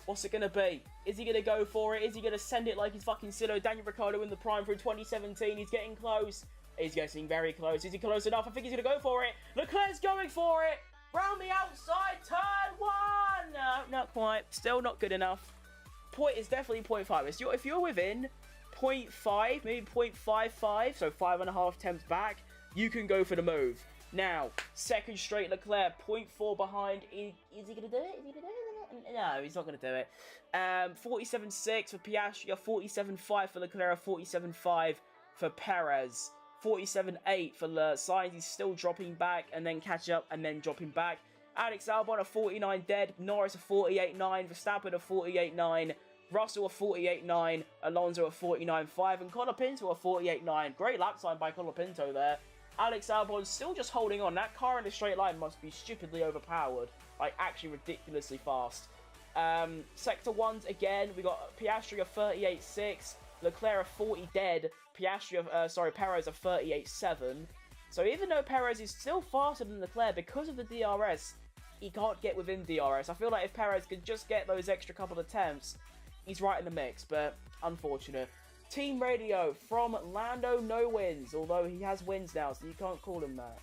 What's it going to be? Is he going to go for it? Is he going to send it like he's fucking Silo? Daniel Ricciardo in the prime through 2017. He's getting close. He's getting very close. Is he close enough? I think he's going to go for it. Leclerc's going for it. Round the outside, turn 1. No, not quite. Still not good enough. It's definitely 0.5. If you're within 0.5, maybe 0.55, so 5.5 attempts back, you can go for the move. Now, second straight Leclerc, 0.4 behind. Is he going to do it? Is he going to do it? No, he's not going to do it. 47.6 for Piastri, 47.5 for Leclerc, 47.5 for Perez, 47.8 for Sainz. He's still dropping back and then catching up and then dropping back. Alex Albon a 49 dead, Norris a 48.9, Verstappen a 48.9, Russell a 48.9, Alonso a 49.5, and Colapinto a 48.9. Great lap time by Colapinto there. Alex Albon still just holding on. That car in a straight line must be stupidly overpowered. Like, actually ridiculously fast. Sector 1s again. We got Piastri a 38.6, Leclerc a 40 dead, Perez a 38.7. So even though Perez is still faster than Leclerc, because of the DRS, he can't get within DRS. I feel like if Perez could just get those extra couple of attempts, he's right in the mix, but unfortunate. Team radio from Lando, no wins, although he has wins now, so you can't call him that.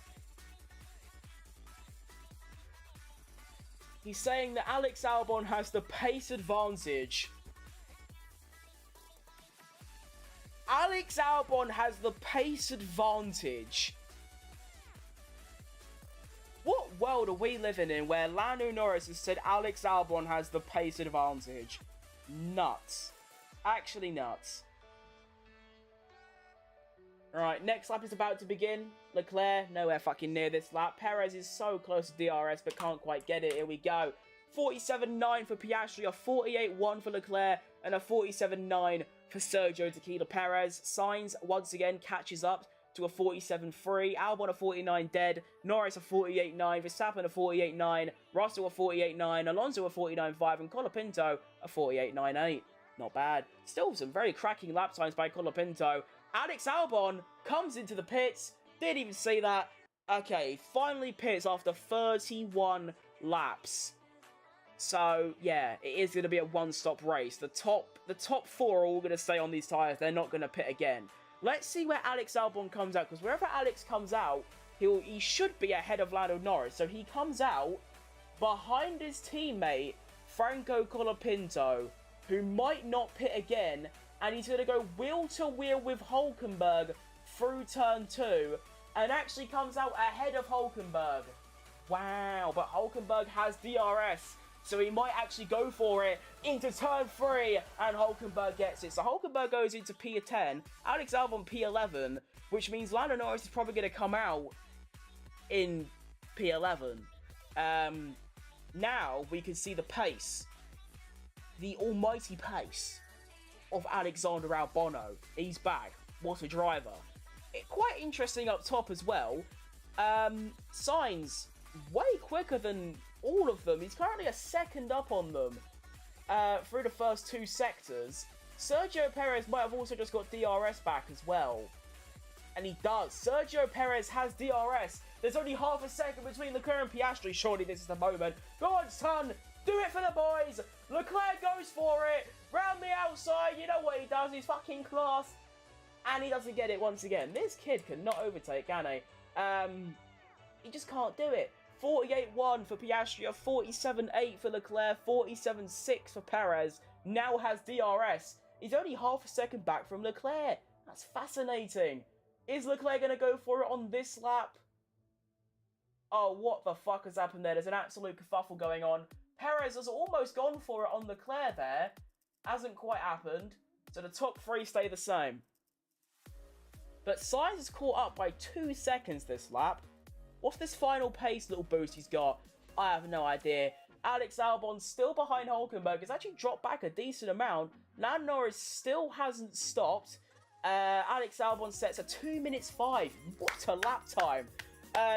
He's saying that Alex Albon has the pace advantage. Alex Albon has the pace advantage. What world are we living in where Lando Norris has said Alex Albon has the pace advantage? Nuts. Actually nuts. Alright, next lap is about to begin. Leclerc, nowhere fucking near this lap. Perez is so close to DRS, but can't quite get it. Here we go. 47.9 for Piastri, a 48.1 for Leclerc, and a 47.9 for Sergio Tequila Perez. Sainz, once again, catches up to a 47.3. Albon a 49 dead. Norris a 48.9. Verstappen a 48.9. Russell a 48.9. Alonso a 49.5. And Colapinto a 48.98. Not bad. Still some very cracking lap times by Colapinto. Alex Albon comes into the pits. Didn't even see that. Okay, finally pits after 31 laps. So, yeah, it is going to be a one-stop race. The top four are all going to stay on these tyres. They're not going to pit again. Let's see where Alex Albon comes out, because wherever Alex comes out, he should be ahead of Lando Norris. So he comes out behind his teammate, Franco Colapinto, who might not pit again, and he's going to go wheel-to-wheel with Hulkenberg through turn 2, and actually comes out ahead of Hulkenberg. Wow, but Hulkenberg has DRS, so he might actually go for it into turn 3, and Hulkenberg gets it. So Hulkenberg goes into P10, Alex Albon P11, which means Lando Norris is probably going to come out in P11. Now we can see the pace, the almighty pace of Alexander Albon. He's back. What a driver. Quite interesting up top as well. Sainz, way quicker than all of them. He's currently a second up on them through the first 2 sectors. Sergio Perez might have also just got DRS back as well. And he does. Sergio Perez has DRS. There's only half a second between Leclerc and Piastri. Surely this is the moment. Go on, son. Do it for the boys. Leclerc goes for it. Round the outside. You know what he does. He's fucking class. And he doesn't get it once again. This kid cannot overtake, can he? He just can't do it. 48.1 for Piastri, 47.8 for Leclerc, 47.6 for Perez. Now has DRS. He's only half a second back from Leclerc. That's fascinating. Is Leclerc going to go for it on this lap? Oh, what the fuck has happened there? There's an absolute kerfuffle going on. Perez has almost gone for it on Leclerc there. Hasn't quite happened. So the top 3 stay the same. But Sainz is caught up by 2 seconds this lap. What's this final pace little boost he's got? I have no idea. Alex Albon still behind Hulkenberg. It's actually dropped back a decent amount. Lando Norris still hasn't stopped. Alex Albon sets a 2 minutes 5. What a lap time.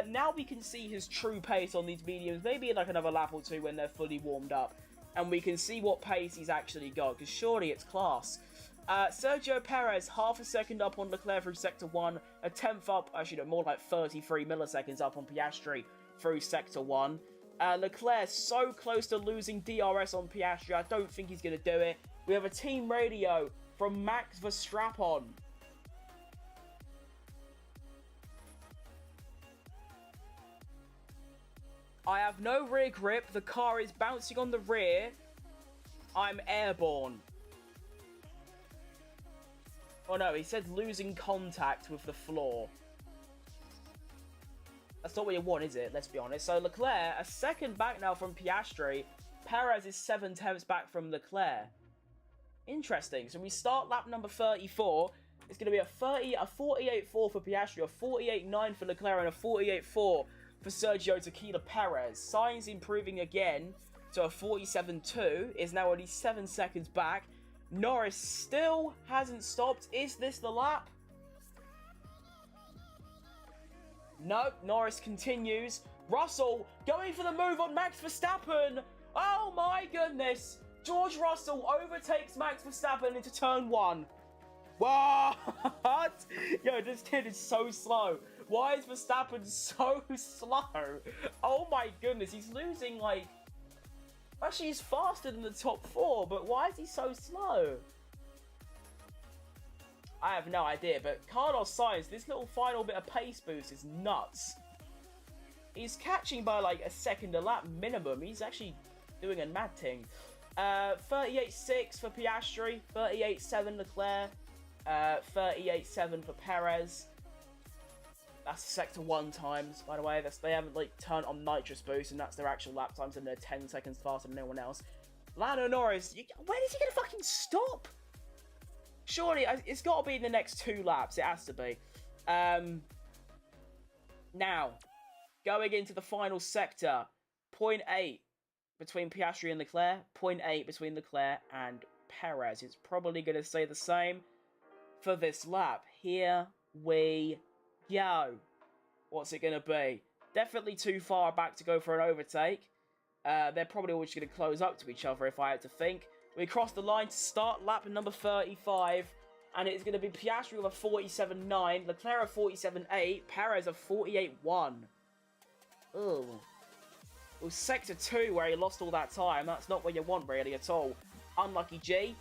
Now we can see his true pace on these mediums. Maybe in like another lap or 2 when they're fully warmed up. And we can see what pace he's actually got. Because surely it's class. Sergio Perez, half a second up on Leclerc through Sector 1, a 10th up, actually no, more like 33 milliseconds up on Piastri through Sector 1. Leclerc so close to losing DRS on Piastri, I don't think he's going to do it. We have a team radio from Max Verstappen. I have no rear grip, the car is bouncing on the rear, I'm airborne. Oh no, he said losing contact with the floor. That's not what you want, is it? Let's be honest. So Leclerc, a second back now from Piastri. Perez is 7 tenths back from Leclerc. Interesting. So we start lap number 34. It's going to be a 48.4 for Piastri, a 48.9 for Leclerc, and a 48.4 for Sergio Tequila Perez. Sainz improving again to a 47.2, is now only 7 seconds back. Norris still hasn't stopped. Is this the lap? No, Norris continues. Russell going for the move on Max Verstappen. Oh my goodness. George Russell overtakes Max Verstappen into turn 1. What? Yo, this kid is so slow. Why is Verstappen so slow? Oh my goodness, he's losing like... Actually, he's faster than the top 4, but why is he so slow? I have no idea, but Carlos Sainz, this little final bit of pace boost is nuts. He's catching by like a second a lap minimum. He's actually doing a mad thing. 38.6 for Piastri, 38.7 Leclerc, 38.7 for Perez. That's sector 1 times, by the way. They haven't like turned on nitrous boost, and that's their actual lap times, and they're 10 seconds faster than anyone else. Lando Norris, when is he gonna fucking stop? Surely it's got to be in the next 2 laps. It has to be. Now, going into the final sector, 0.8 between Piastri and Leclerc, 0.8 between Leclerc and Perez. It's probably going to stay the same for this lap. Here we go. What's it going to be? Definitely too far back to go for an overtake. They're probably all just going to close up to each other if I had to think. We cross the line to start lap number 35. And it's going to be Piastri with a 47.9, Leclerc a 47.8, Perez a 48.1. Ugh. It was sector 2 where he lost all that time. That's not what you want really at all. Unlucky G.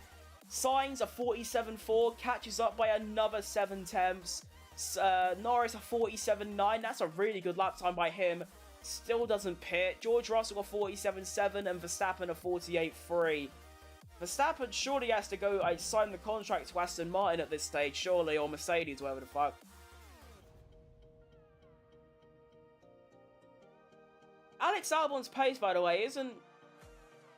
Sainz a 47.4, catches up by another 7 tenths. Norris a 47.9, that's a really good lap time by him. Still doesn't pit. George Russell a 47.7 and Verstappen a 48.3. Verstappen surely has to go sign the contract to Aston Martin at this stage, surely, or Mercedes, whatever the fuck. Alex Albon's pace, by the way, isn't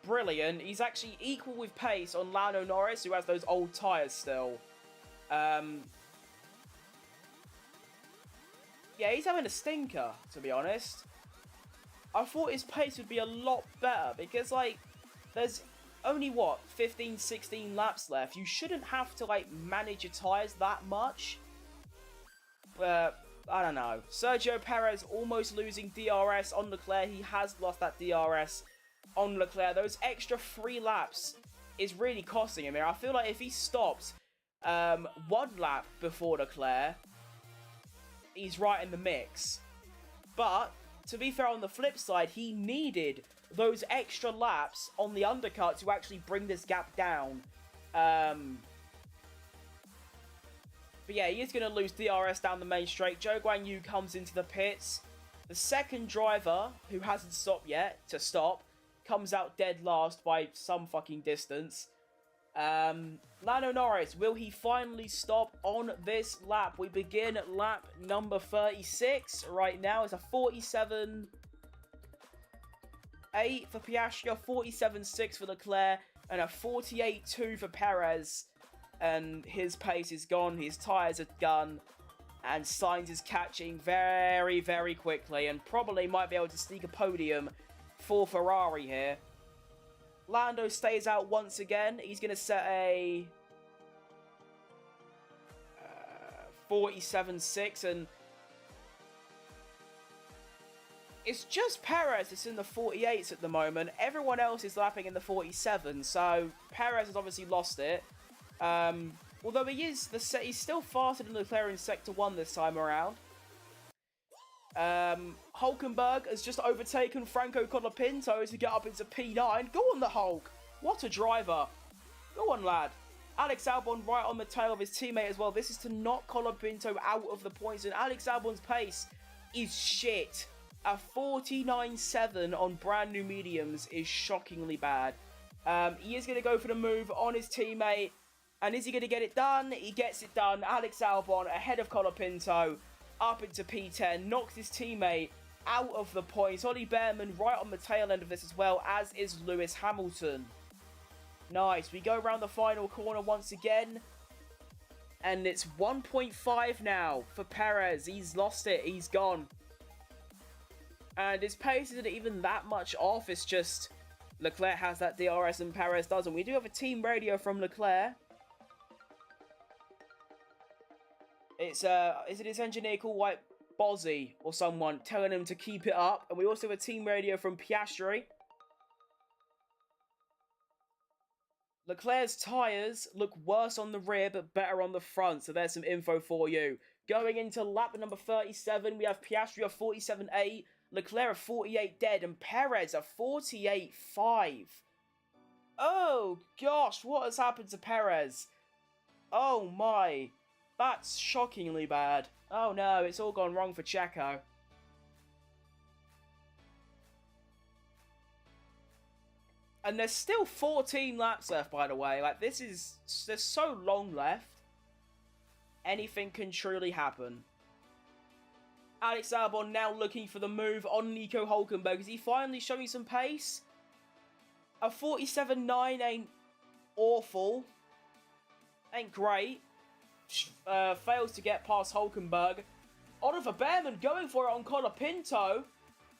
brilliant. He's actually equal with pace on Lando Norris, who has those old tyres still. Yeah, he's having a stinker, to be honest. I thought his pace would be a lot better, because, like, there's only, what, 15, 16 laps left. You shouldn't have to, like, manage your tyres that much. But I don't know. Sergio Perez almost losing DRS on Leclerc. He has lost that DRS on Leclerc. Those extra 3 laps is really costing him here. I feel like if he stops 1 lap before Leclerc, he's right in the mix. But to be fair, on the flip side, he needed those extra laps on the undercut to actually bring this gap down. But yeah, he is going to lose DRS down the main straight. Zhou Guanyu comes into the pits. The second driver, who hasn't stopped yet, to stop, comes out dead last by some fucking distance. Lando Norris, will he finally stop on this lap? We begin lap number 36 right now. It's a 47.8 for Piastri, a 47.6 for Leclerc, and a 48.2 for Perez. And his pace is gone, his tyres are gone, and Sainz is catching very, very quickly, and probably might be able to sneak a podium for Ferrari here. Lando stays out once again. He's going to set a 47.6, and it's just Perez that's in the 48s at the moment. Everyone else is lapping in the 47, so Perez has obviously lost it. Although he's still faster than Leclerc in Sector 1 this time around. Hulkenberg has just overtaken Franco Colapinto to get up into P9. Go on, the Hulk! What a driver! Go on, lad. Alex Albon right on the tail of his teammate as well. This is to knock Colapinto out of the points, and Alex Albon's pace is shit. A 49.7 on brand new mediums is shockingly bad. He is going to go for the move on his teammate. And is he going to get it done? He gets it done. Alex Albon ahead of Colapinto, up into P10, knocks his teammate out of the points. Ollie Bearman right on the tail end of this as well, as is Lewis Hamilton. Nice. We go around the final corner once again. And it's 1.5 now for Perez. He's lost it. He's gone. And his pace isn't even that much off. It's just Leclerc has that DRS and Perez doesn't. We do have a team radio from Leclerc. It's, is it his engineer called, like, Bozzy or someone telling him to keep it up? And we also have a team radio from Piastri. Leclerc's tyres look worse on the rear but better on the front, so there's some info for you. Going into lap number 37, we have Piastri of 47.8, Leclerc of 48 dead, and Perez of 48.5. Oh gosh, what has happened to Perez? Oh my, that's shockingly bad. Oh no, it's all gone wrong for Checo. And there's still 14 laps left, by the way. Like, there's so long left. Anything can truly happen. Alex Albon now looking for the move on Nico Hülkenberg. Is he finally showing some pace? A 47.9 ain't awful. Ain't great. Fails to get past Hülkenberg. Oliver Bearman going for it on Colapinto.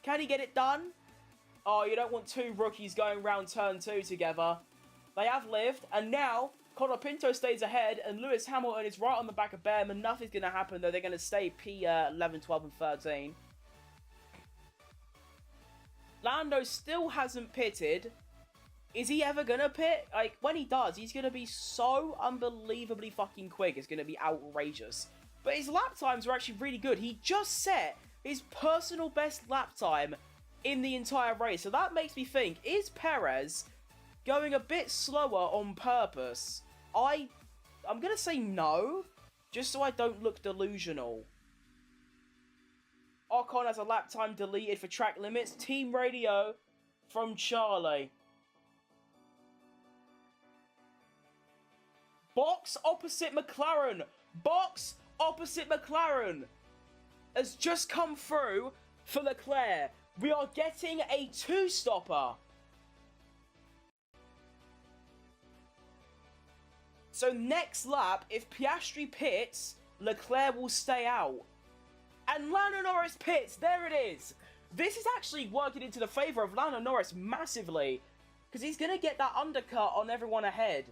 Can he get it done? Oh, you don't want two rookies going round turn 2 together. They have lived, and now Colapinto stays ahead, and Lewis Hamilton is right on the back of Bearman. Nothing's going to happen, though. They're going to stay P11, 12, and 13. Lando still hasn't pitted. Is he ever going to pit? Like, when he does, he's going to be so unbelievably fucking quick. It's going to be outrageous. But his lap times are actually really good. He just set his personal best lap time in the entire race. So that makes me think, is Perez going a bit slower on purpose? I'm going to say no, just so I don't look delusional. Ocon has a lap time deleted for track limits. Team radio from Charlie. Box opposite McLaren. Box opposite McLaren has just come through for Leclerc. We are getting a two-stopper. So next lap, if Piastri pits, Leclerc will stay out. And Lando Norris pits. There it is. This is actually working into the favour of Lando Norris massively, because he's going to get that undercut on everyone ahead.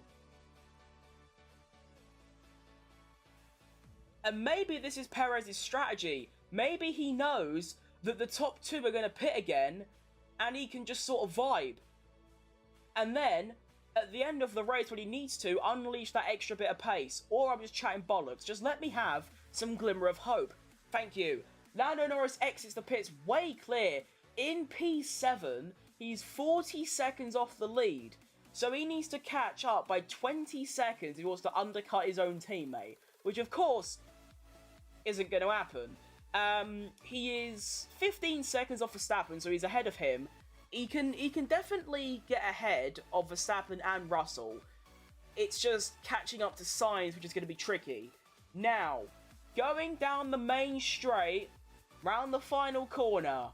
And maybe this is Perez's strategy. Maybe he knows that the top two are going to pit again, and he can just sort of vibe. And then, at the end of the race, when he needs to, unleash that extra bit of pace. Or I'm just chatting bollocks. Just let me have some glimmer of hope. Thank you. Lando Norris exits the pits way clear. In P7, he's 40 seconds off the lead. So he needs to catch up by 20 seconds if he wants to undercut his own teammate. Which, of course, isn't going to happen. He is 15 seconds off Verstappen, so he's ahead of him. He can definitely get ahead of Verstappen and Russell. It's just catching up to Sainz, which is going to be tricky. Now, going down the main straight, round the final corner,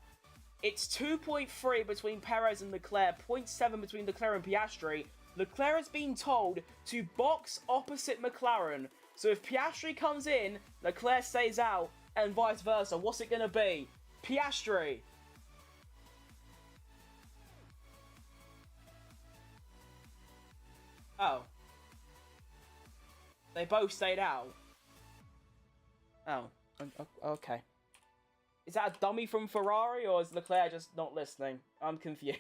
it's 2.3 between Perez and Leclerc, 0.7 between Leclerc and Piastri. Leclerc has been told to box opposite McLaren. So if Piastri comes in, Leclerc stays out, and vice versa. What's it going to be? Piastri. Oh. They both stayed out. Oh. Okay. Is that a dummy from Ferrari, or is Leclerc just not listening? I'm confused.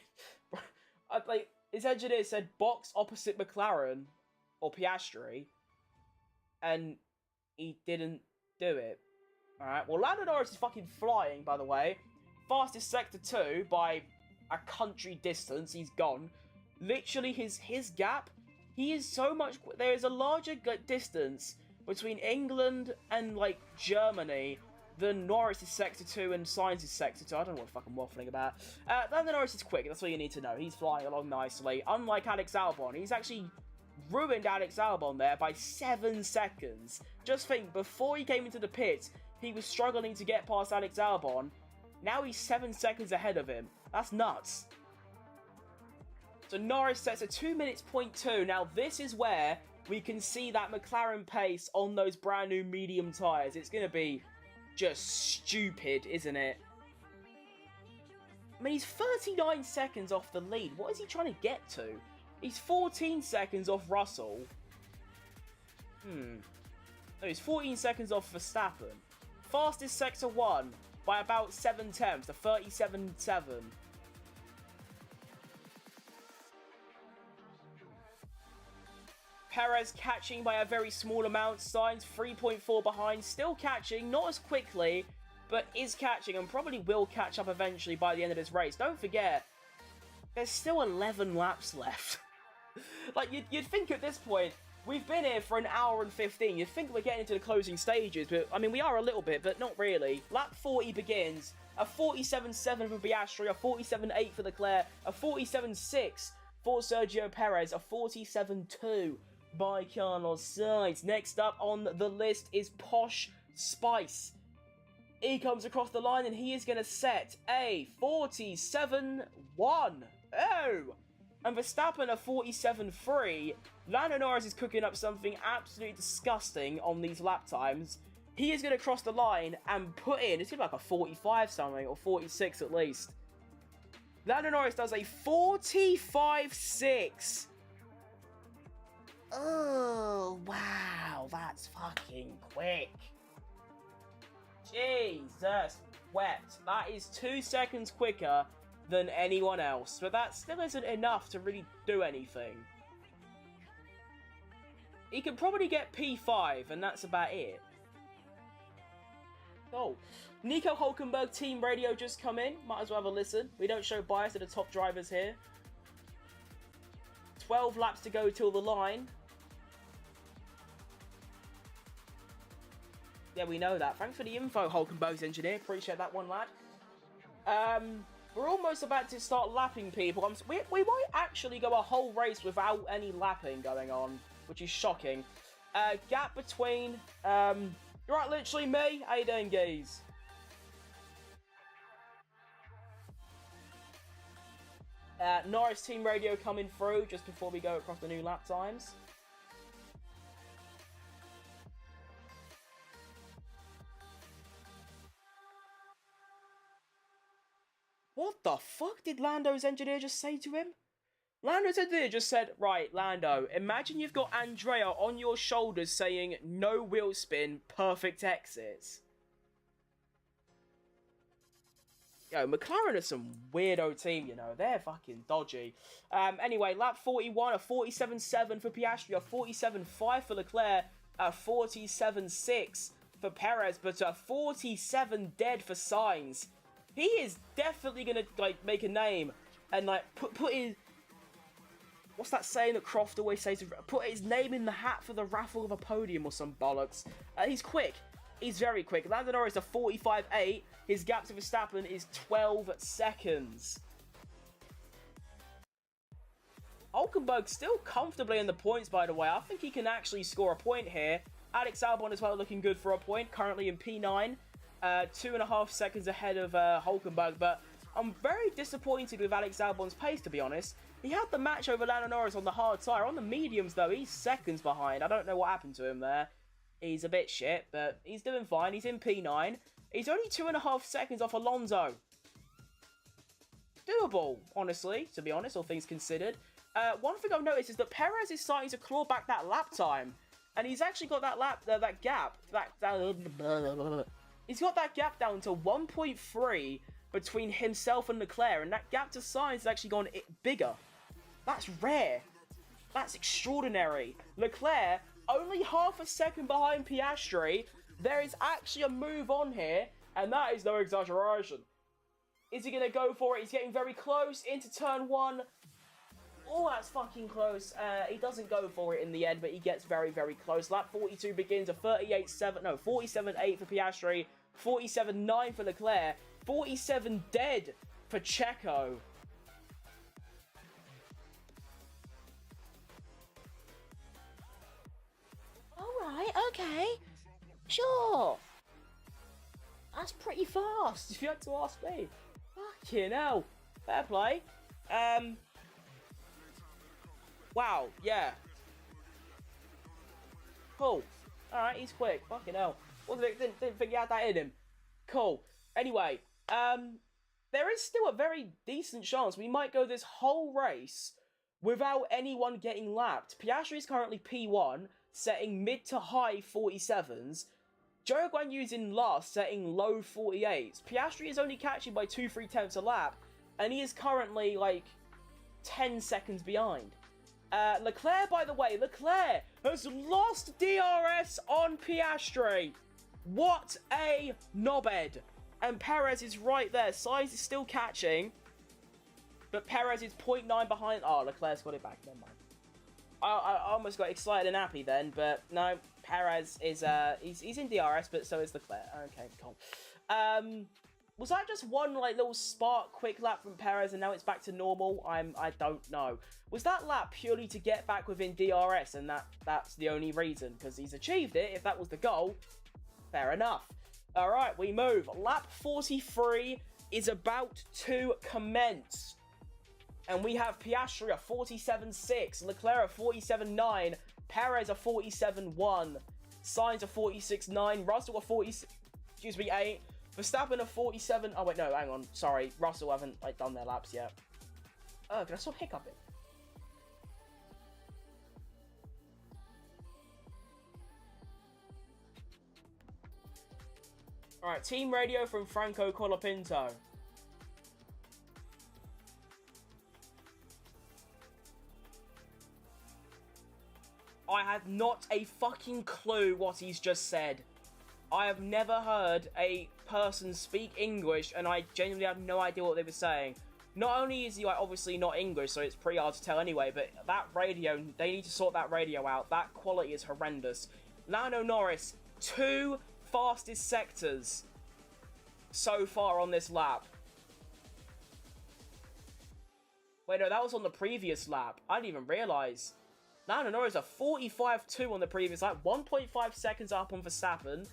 His engineer said box opposite McLaren, or Piastri, and he didn't do it. Alright, well, Lando Norris is fucking flying, by the way. Fastest Sector 2 by a country distance. He's gone. Literally, his gap, he is so much... There is a larger distance between England and, like, Germany than Norris' Sector 2 and Sainz' Sector 2. I don't know what the fuck I'm waffling about. Lando Norris is quick. That's all you need to know. He's flying along nicely. Unlike Alex Albon, he's actually ruined Alex Albon there by 7 seconds. Just think, before he came into the pits, he was struggling to get past Alex Albon, Now he's 7 seconds ahead of him. That's nuts. So Norris sets a 2 minutes point 2. Now this is where we can see that McLaren pace on those brand new medium tyres. It's going to be just stupid, isn't it? I mean, he's 39 seconds off the lead. What is he trying to get to? He's 14 seconds off Russell. No, he's 14 seconds off Verstappen. Fastest sector 1 by about 7 tenths to 37.7. Perez catching by a very small amount. Sainz 3.4 behind. Still catching, not as quickly, but is catching and probably will catch up eventually by the end of this race. Don't forget, there's still 11 laps left. Like, you'd think at this point, we've been here for an hour and 15. You'd think we're getting into the closing stages, but, I mean, we are a little bit, but not really. Lap 40 begins. A 47.7 for Piastri, a 47.8 for Leclerc, a 47.6 for Sergio Perez, a 47.2 by Carlos Sainz. Next up on the list is Posh Spice. He comes across the line and he is going to set a 47.1. Oh! And Verstappen a 47.3. Lando Norris is cooking up something absolutely disgusting on these lap times. He is going to cross the line and put in, it's going to be like a 45 something, or 46 at least. Lando Norris does a 45.6. Oh, wow, that's fucking quick. Jesus wept. That is 2 seconds quicker than anyone else, but that still isn't enough to really do anything. He could probably get P5, and that's about it. Oh, Nico Hulkenberg team radio just come in. Might as well have a listen. We don't show bias to the top drivers here. 12 laps to go till the line. Yeah, we know that. Thanks for the info, Hulkenberg's engineer. Appreciate that one, lad. We're almost about to start lapping people. We might actually go a whole race without any lapping going on, which is shocking. Gap between... You're right, literally me. How you doing, guys? Norris team radio coming through just before we go across the new lap times. What the fuck did Lando's engineer just say to him? Lando's engineer just said, right, Lando, imagine you've got Andrea on your shoulders saying, no wheel spin, perfect exits. Yo, McLaren are some weirdo team, you know. They're fucking dodgy. Anyway, lap 41, a 47.7 for Piastri, a 47.5 for Leclerc, a 47.6 for Perez, but a 47 dead for Sainz. He is definitely gonna, like, make a name and, like, put his... What's that saying that Croft always says? Put his name in the hat for the raffle of a podium or some bollocks. He's quick. He's very quick. Lando Norris a 45.8. His gap to Verstappen is 12 seconds. Hulkenberg still comfortably in the points, by the way. I think he can actually score a point here. Alex Albon as well looking good for a point. Currently in P9. 2.5 seconds ahead of Hulkenberg. But I'm very disappointed with Alex Albon's pace, to be honest. He had the match over Lando Norris on the hard tyre. On the mediums, though, he's seconds behind. I don't know what happened to him there. He's a bit shit, but he's doing fine. He's in P9. He's only 2.5 seconds off Alonso. Doable, honestly, to be honest, all things considered. One thing I've noticed is that Perez is starting to claw back that lap time. And he's actually got that gap. He's got that gap down to 1.3 between himself and Leclerc. And that gap to Sainz has actually gone bigger. That's rare. That's extraordinary. Leclerc, only half a second behind Piastri. There is actually a move on here, and that is no exaggeration. Is he going to go for it? He's getting very close into turn 1. Oh, that's fucking close. He doesn't go for it in the end, but he gets very, very close. Lap 42 begins a 47.8 for Piastri, 47.9 for Leclerc, 47 dead for Checo. Alright, okay. Sure. That's pretty fast, if you had to ask me. Fucking hell. Fair play. Wow, yeah. Cool. Alright, he's quick. Fucking hell. Didn't think he had that in him. Cool. Anyway, there is still a very decent chance we might go this whole race without anyone getting lapped. Piastri is currently P1, setting mid to high 47s. Zhou Guanyu's in last, setting low 48s. Piastri is only catching by 2-3 tenths a lap, and he is currently, like, 10 seconds behind. Leclerc, by the way, Leclerc has lost DRS on Piastri. What a knobhead. And Perez is right there. Sainz is still catching, but Perez is 0.9 behind. Oh, Leclerc's got it back. Never mind. I almost got excited and happy then, but no, Perez is he's in DRS, but so is Leclerc. Okay, cool. Was that just one like little spark quick lap from Perez and now it's back to normal? I don't know. Was that lap purely to get back within DRS and that's the only reason? Because he's achieved it. If that was the goal, fair enough. All right, we move. Lap 43 is about to commence. And we have Piastri at 47.6, Leclerc at 47.9, Perez at 47.1, Sainz at 46.9, Russell at 8, Verstappen at 47. Oh wait, no, hang on. Sorry, Russell haven't like done their laps yet. Oh, can I still hiccup it? All right, team radio from Franco Colapinto. I had not a fucking clue what he's just said. I have never heard a person speak English, and I genuinely have no idea what they were saying. Not only is he like obviously not English, so it's pretty hard to tell anyway, but that radio, they need to sort that radio out. That quality is horrendous. Lando Norris, 2 fastest sectors so far on this lap. Wait, no, that was on the previous lap. I didn't even realise. Lando Norris a 45.2 on the previous lap, 1.5 seconds up on Verstappen.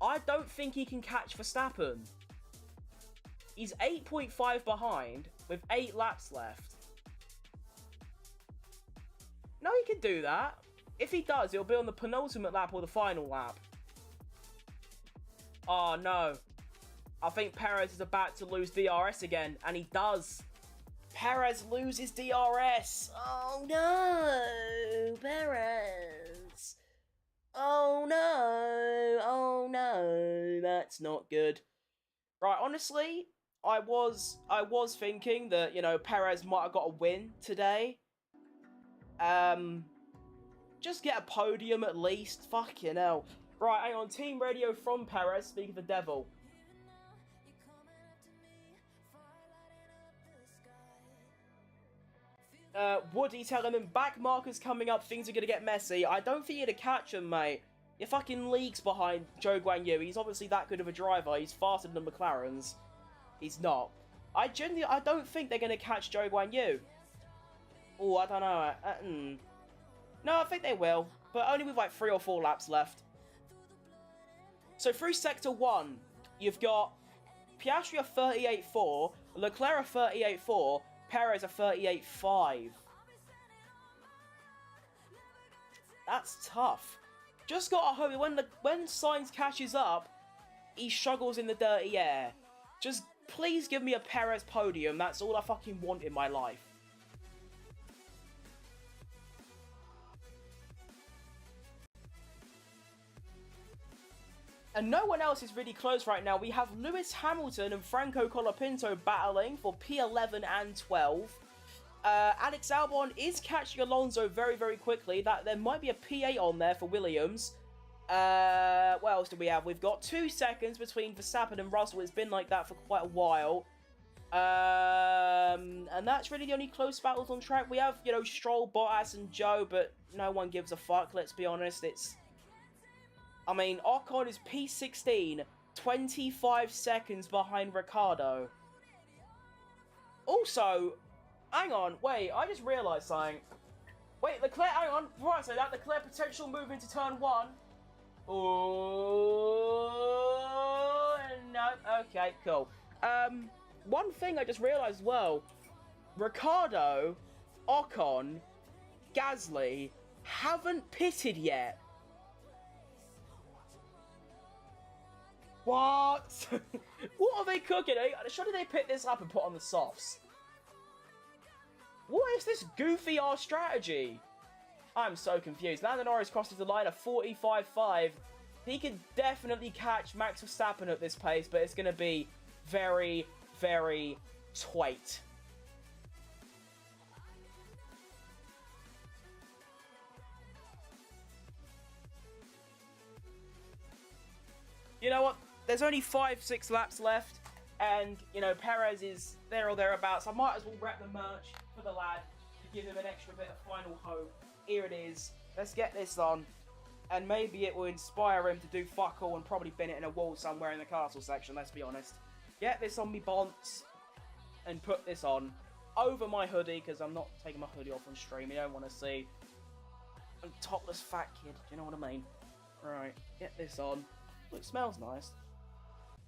I don't think he can catch Verstappen. He's 8.5 behind with 8 laps left. No, he can do that. If he does, it'll be on the penultimate lap or the final lap. Oh, no. I think Perez is about to lose DRS again, and he does. Perez loses DRS. Oh, no. Perez. Oh, no. Oh, no. That's not good. Right, honestly, I was thinking that, you know, Perez might have got a win today. Just get a podium at least. Fucking hell. Right, hang on. Team radio from Perez. Speak of the devil. Woody telling him back markers coming up. Things are going to get messy. I don't think you're going to catch him, mate. You're fucking leagues behind Zhou Guanyu. He's obviously that good of a driver. He's faster than the McLarens. He's not. I don't think they're going to catch Zhou Guanyu. Oh, I don't know. No, I think they will. But only with like 3 or 4 laps left. So through Sector 1, you've got Piastri at 38.4, Leclerc at 38.4, Perez at 38.5. That's tough. Just gotta hope that when Sainz catches up, he struggles in the dirty air. Just please give me a Perez podium. That's all I fucking want in my life. And no one else is really close right now. We have Lewis Hamilton and Franco Colapinto battling for P11 and 12. Alex Albon is catching Alonso very, very quickly. There might be a P8 on there for Williams. What else do we have? We've got 2 seconds between Verstappen and Russell. It's been like that for quite a while. And that's really the only close battles on track. We have, you know, Stroll, Bottas and Joe, but no one gives a fuck, let's be honest. I mean, Ocon is P16, 25 seconds behind Ricciardo. Also, hang on, wait, I just realised something. Wait, Leclerc, hang on, before I say that, Leclerc potential move into turn 1. Oh, Okay, cool. One thing I just realised as well, Ricciardo, Ocon, Gasly haven't pitted yet. What? What are they cooking? Surely they pick this up and put on the softs. What is this goofy-ass strategy? I'm so confused. Lando Norris crosses the line at 45.5. He could definitely catch Max Verstappen at this pace, but it's going to be very, very tight. You know what? There's only 5-6 laps left, and, you know, Perez is there or thereabouts. I might as well wrap the merch for the lad to give him an extra bit of final hope. Here it is. Let's get this on, and maybe it will inspire him to do fuck all and probably bin it in a wall somewhere in the castle section, let's be honest. Get this on me bonts, and put this on over my hoodie, because I'm not taking my hoodie off on stream. You don't want to see a topless fat kid, do you know what I mean? Right, get this on. Look, it smells nice.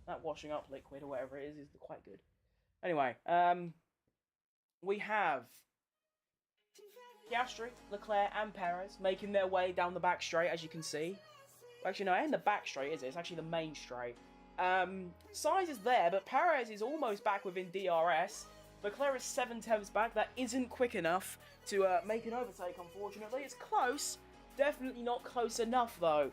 That washing up liquid or whatever it is quite good. Anyway, we have Piastri, Leclerc and Perez making their way down the back straight, as you can see. Actually, no, it ain't the back straight, is it? It's actually the main straight. Sainz is there, but Perez is almost back within DRS. Leclerc is 7/10 back. That isn't quick enough to make an overtake, unfortunately. It's close. Definitely not close enough, though.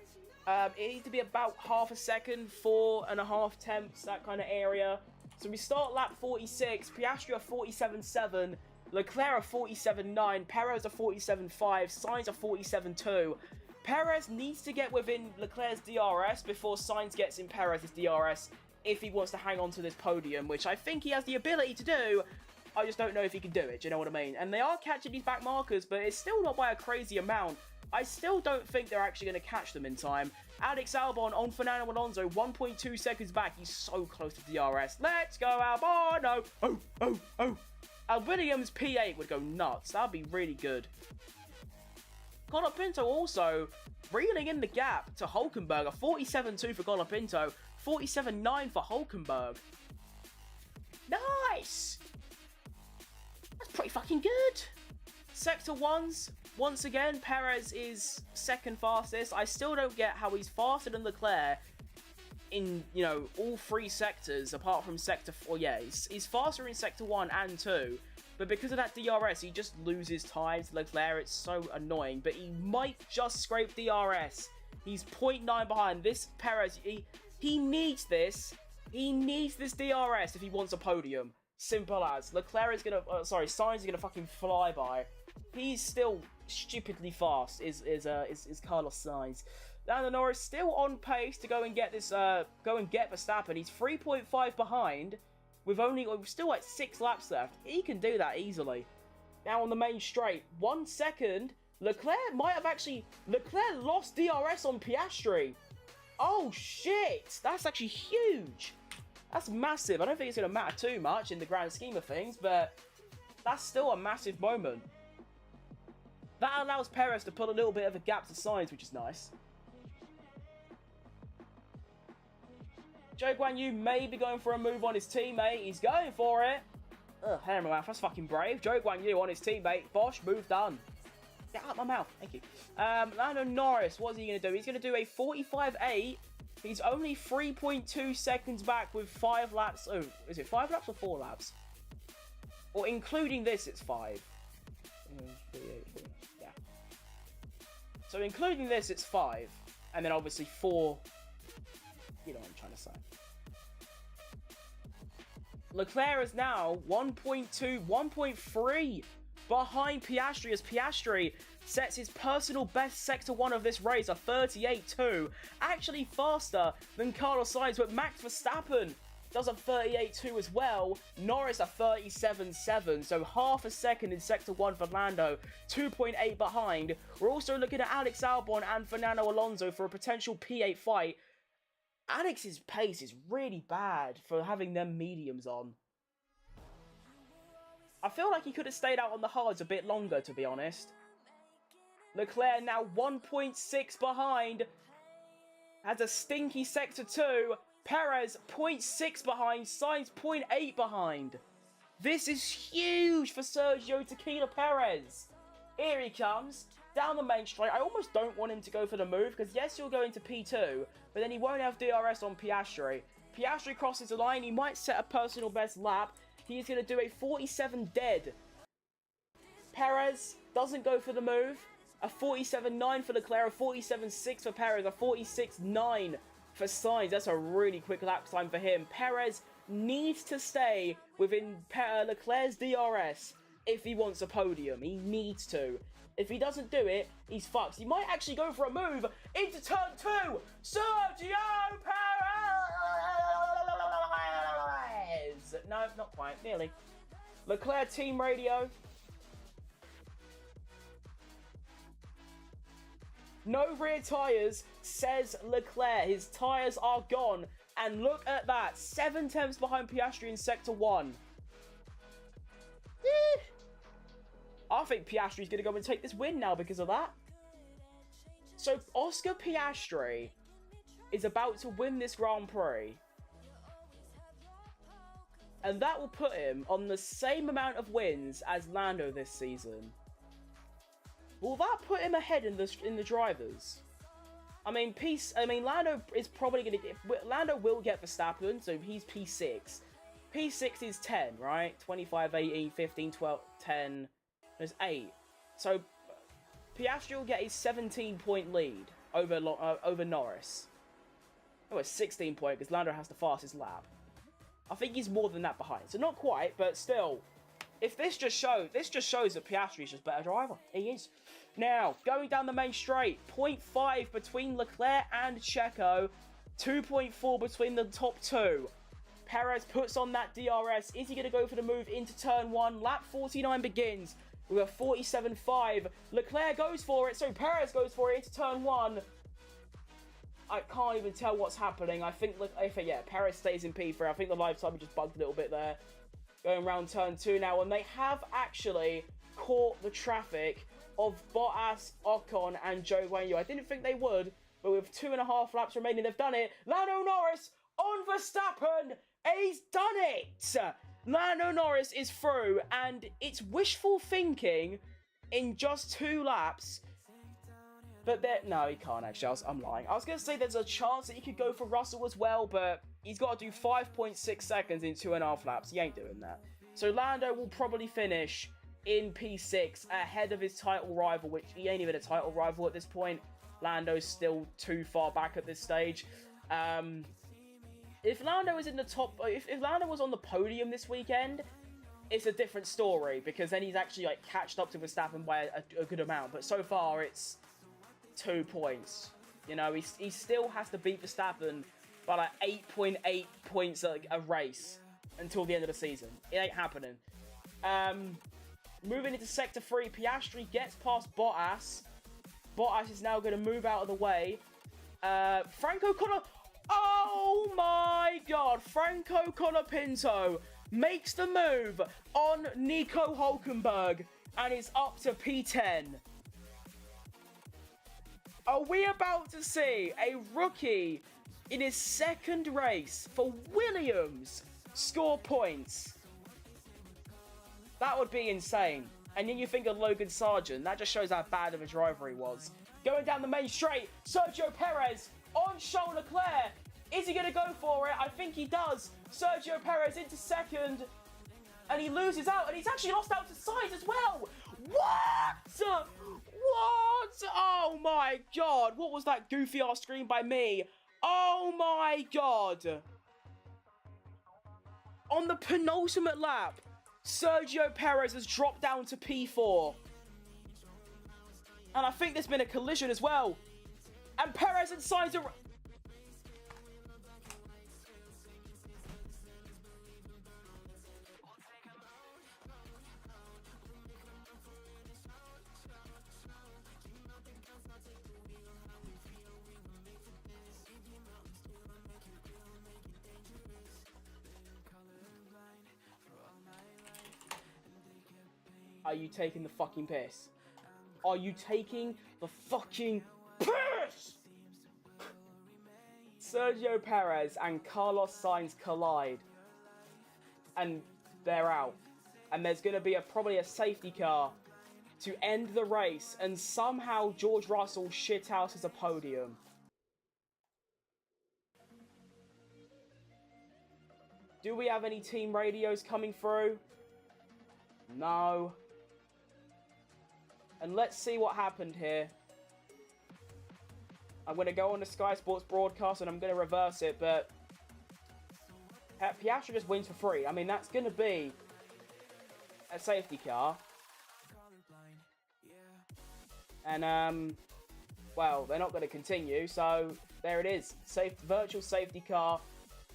It needs to be about half a second, 4.5 tenths, that kind of area. So we start lap 46, Piastri are 47.7, Leclerc are 47.9, Perez are 47.5, Sainz are 47.2. Perez needs to get within Leclerc's DRS before Sainz gets in Perez's DRS if he wants to hang on to this podium, which I think he has the ability to do. I just don't know if he can do it, do you know what I mean? And they are catching these back markers, but it's still not by a crazy amount. I still don't think they're actually going to catch them in time. Alex Albon on Fernando Alonso, 1.2 seconds back. He's so close to DRS. Let's go, Albon! Oh. Williams P8 would go nuts. That would be really good. Colapinto also reeling in the gap to Hulkenberg. 47.2 for Colapinto, 47.9 for Hulkenberg. Nice! That's pretty fucking good. Sector 1s, once again, Perez is second fastest. I still don't get how he's faster than Leclerc in, you know, all three sectors, apart from Sector 4. Yeah, he's faster in Sector 1 and 2, but because of that DRS, he just loses time to Leclerc. It's so annoying, but he might just scrape DRS. He's 0.9 behind. This Perez, he needs this. He needs this DRS if he wants a podium. Simple as. Leclerc is gonna, Sainz is gonna fucking fly by. He's still stupidly fast, is Carlos Sainz. Lando Norris still on pace to go and get this, go and get Verstappen. He's 3.5 behind, with still like 6 laps left. He can do that easily. Now on the main straight, 1 second. Leclerc lost DRS on Piastri. Oh shit, that's actually huge. That's massive. I don't think it's going to matter too much in the grand scheme of things, but that's still a massive moment. That allows Perez to put a little bit of a gap to Sainz, which is nice. Zhou Guanyu may be going for a move on his teammate. He's going for it. Ugh, hair in my mouth. That's fucking brave. Zhou Guanyu on his teammate. Bosh, move done. Get out of my mouth. Thank you. Lando Norris, what's he going to do? He's going to do a 45.8. He's only 3.2 seconds back with 5 laps. Oh, is it 5 laps or 4 laps? Or including this, it's 5. Yeah. So including this, it's 5. And then obviously 4. You know what I'm trying to say. Leclerc is now 1.2, 1.3 behind Piastri, as Piastri sets his personal best Sector 1 of this race, a 38.2. Actually faster than Carlos Sainz, but Max Verstappen does a 38.2 as well. Norris a 37.7, so half a second in Sector 1 for Lando, 2.8 behind. We're also looking at Alex Albon and Fernando Alonso for a potential P8 fight. Alex's pace is really bad for having them mediums on. I feel like he could have stayed out on the hards a bit longer, to be honest. Leclerc now 1.6 behind. Has a stinky Sector 2. Perez 0.6 behind, Sainz 0.8 behind. This is huge for Sergio Tequila Perez. Here he comes, down the main straight. I almost don't want him to go for the move, because yes, he'll go into P2, but then he won't have DRS on Piastri. Piastri crosses the line, he might set a personal best lap. He is going to do a 47 dead. Perez doesn't go for the move. A 47.9 for Leclerc, a 47.6 for Perez, a 46.9 for Sainz. That's a really quick lap time for him. Perez needs to stay within Leclerc's DRS if he wants a podium. He needs to. If he doesn't do it, he's fucked. He might actually go for a move into turn 2. Sergio Perez! No, not quite. Nearly. Leclerc team radio. No rear tyres, says Leclerc. His tyres are gone. And look at that. 7 tenths behind Piastri in Sector 1. I think Piastri's going to go and take this win now because of that. So Oscar Piastri is about to win this Grand Prix. And that will put him on the same amount of wins as Lando this season. Will that put him ahead in the drivers? I mean, Lando is probably going to get... Lando will get Verstappen, so he's P6. P6 is 10, right? 25, 18, 15, 12, 10... There's 8. So, Piastri will get a 17-point lead over Norris. Oh, it's 16-point because Lando has the fastest lap. I think he's more than that behind. So not quite, but still. If this just shows that Piastri is just a better driver. He is. Now, going down the main straight, 0.5 between Leclerc and Checo, 2.4 between the top two. Perez puts on that DRS. Is he going to go for the move into turn 1? Lap 49 begins with a 47.5. Leclerc goes for it, so Perez goes for it into turn 1. I can't even tell what's happening. I think, yeah, Perez stays in P3. I think the live timer just bugged a little bit there. Going around turn 2 now, and they have actually caught the traffic of Bottas, Ocon, and Zhou Guanyu. I didn't think they would, but with 2.5 laps remaining, they've done it. Lando Norris on Verstappen. He's done it. Lando Norris is through, and it's wishful thinking in just 2 laps. But no, he can't actually. I'm lying. I was going to say there's a chance that he could go for Russell as well, but he's got to do 5.6 seconds in 2.5 laps. He ain't doing that. So Lando will probably finish in P6 ahead of his title rival, which he ain't even a title rival at this point. Lando's still too far back at this stage. If Lando is in the top, if Lando was on the podium this weekend, it's a different story because then he's actually like catched up to Verstappen by a good amount. But so far, it's 2 points. You know, he still has to beat Verstappen by like 8.8 points a race until the end of the season. It ain't happening. Moving into Sector 3, Piastri gets past Bottas. Bottas is now going to move out of the way. Franco Colapinto. Oh my god. Franco Colapinto makes the move on Nico Hülkenberg and is up to P10. Are we about to see a rookie in his second race for Williams score points? That would be insane. And then you think of Logan Sargent. That just shows how bad of a driver he was. Going down the main straight, Sergio Perez on Charles Leclerc. Is he going to go for it? I think he does. Sergio Perez into second. And he loses out. And he's actually lost out to Sainz as well. What? What? Oh my god. What was that goofy ass screen by me? Oh my god. On the penultimate lap, Sergio Perez has dropped down to P4. And I think there's been a collision as well. And Perez and Sainz are... Are you taking the fucking piss? Are you taking the fucking piss? Sergio Perez and Carlos Sainz collide. And they're out. And there's going to be probably a safety car to end the race. And somehow George Russell shithouses a podium. Do we have any team radios coming through? No. And let's see what happened here. I'm going to go on the Sky Sports broadcast and I'm going to reverse it, but Piastri just wins for free. I mean, that's going to be a safety car. And, well, they're not going to continue, so there it is. Virtual safety car.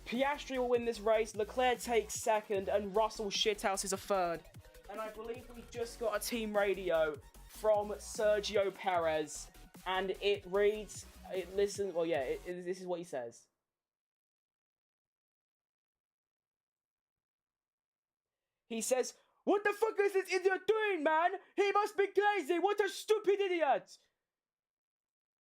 Piastri will win this race, Leclerc takes second, and Russell shithouse is a third. And I believe we've just got a team radio from Sergio Perez, and it reads, this is what he says. He says, "What the fuck is this idiot doing, man? He must be crazy, what a stupid idiot!"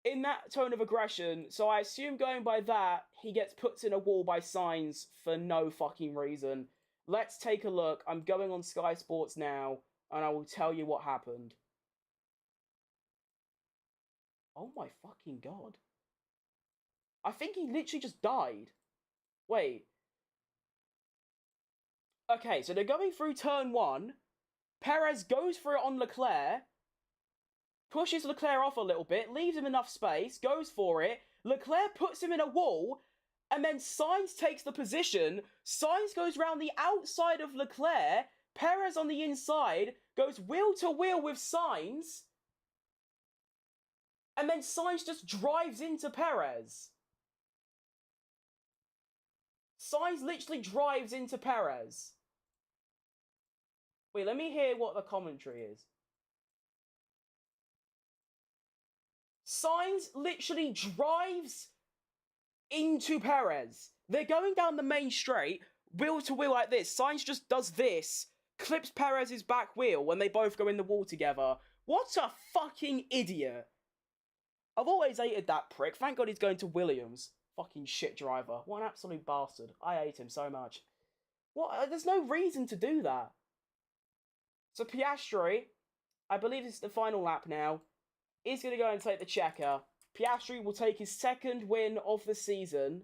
In that tone of aggression, so I assume going by that, he gets put in a wall by Sainz for no fucking reason. Let's take a look. I'm going on Sky Sports now, and I will tell you what happened. Oh my fucking god. I think he literally just died. Wait. Okay, so they're going through turn 1. Perez goes for it on Leclerc. Pushes Leclerc off a little bit, leaves him enough space, goes for it. Leclerc puts him in a wall, and then Sainz takes the position. Sainz goes round the outside of Leclerc. Perez on the inside goes wheel to wheel with Sainz. And then Sainz just drives into Perez. Sainz literally drives into Perez. Wait, let me hear what the commentary is. Sainz literally drives into Perez. They're going down the main straight, wheel to wheel like this. Sainz just does this, clips Perez's back wheel when they both go in the wall together. What a fucking idiot. I've always hated that prick. Thank God he's going to Williams. Fucking shit driver. What an absolute bastard. I hate him so much. What? There's no reason to do that. So Piastri, I believe this is the final lap now, is going to go and take the checker. Piastri will take his second win of the season.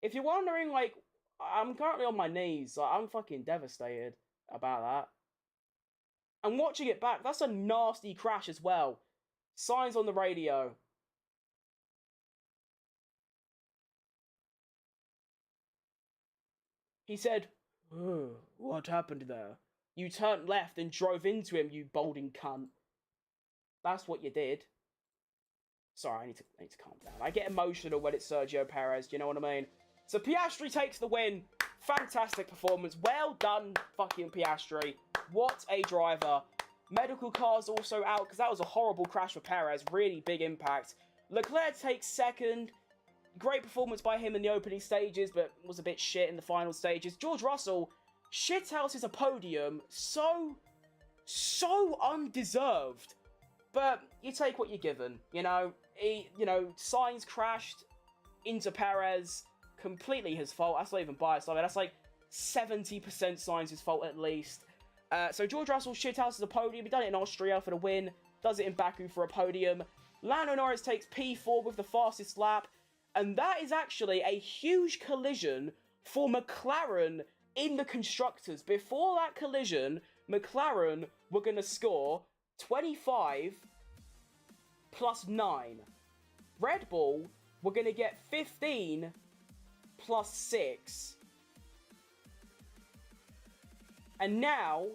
If you're wondering, like, I'm currently on my knees. Like, I'm fucking devastated about that. And watching it back, that's a nasty crash as well. Sainz on the radio. He said, "Oh, what happened there? You turned left and drove into him, you balding cunt." That's what you did. Sorry, I need to calm down. I get emotional when it's Sergio Perez, do you know what I mean? So Piastri takes the win. Fantastic performance. Well done, fucking Piastri. What a driver. Medical car's also out, because that was a horrible crash for Perez. Really big impact. Leclerc takes second. Great performance by him in the opening stages, but was a bit shit in the final stages. George Russell shithouses a podium. So undeserved. But you take what you're given, you know. Sainz crashed into Perez. Completely his fault. That's not even biased. I mean, that's like 70% Sainz's fault at least. So George Russell shithouses a podium. He done it in Austria for the win. Does it in Baku for a podium. Lando Norris takes P4 with the fastest lap. And that is actually a huge collision for McLaren in the Constructors. Before that collision, McLaren were going to score 25 plus 9. Red Bull were going to get 15 plus 6. And now,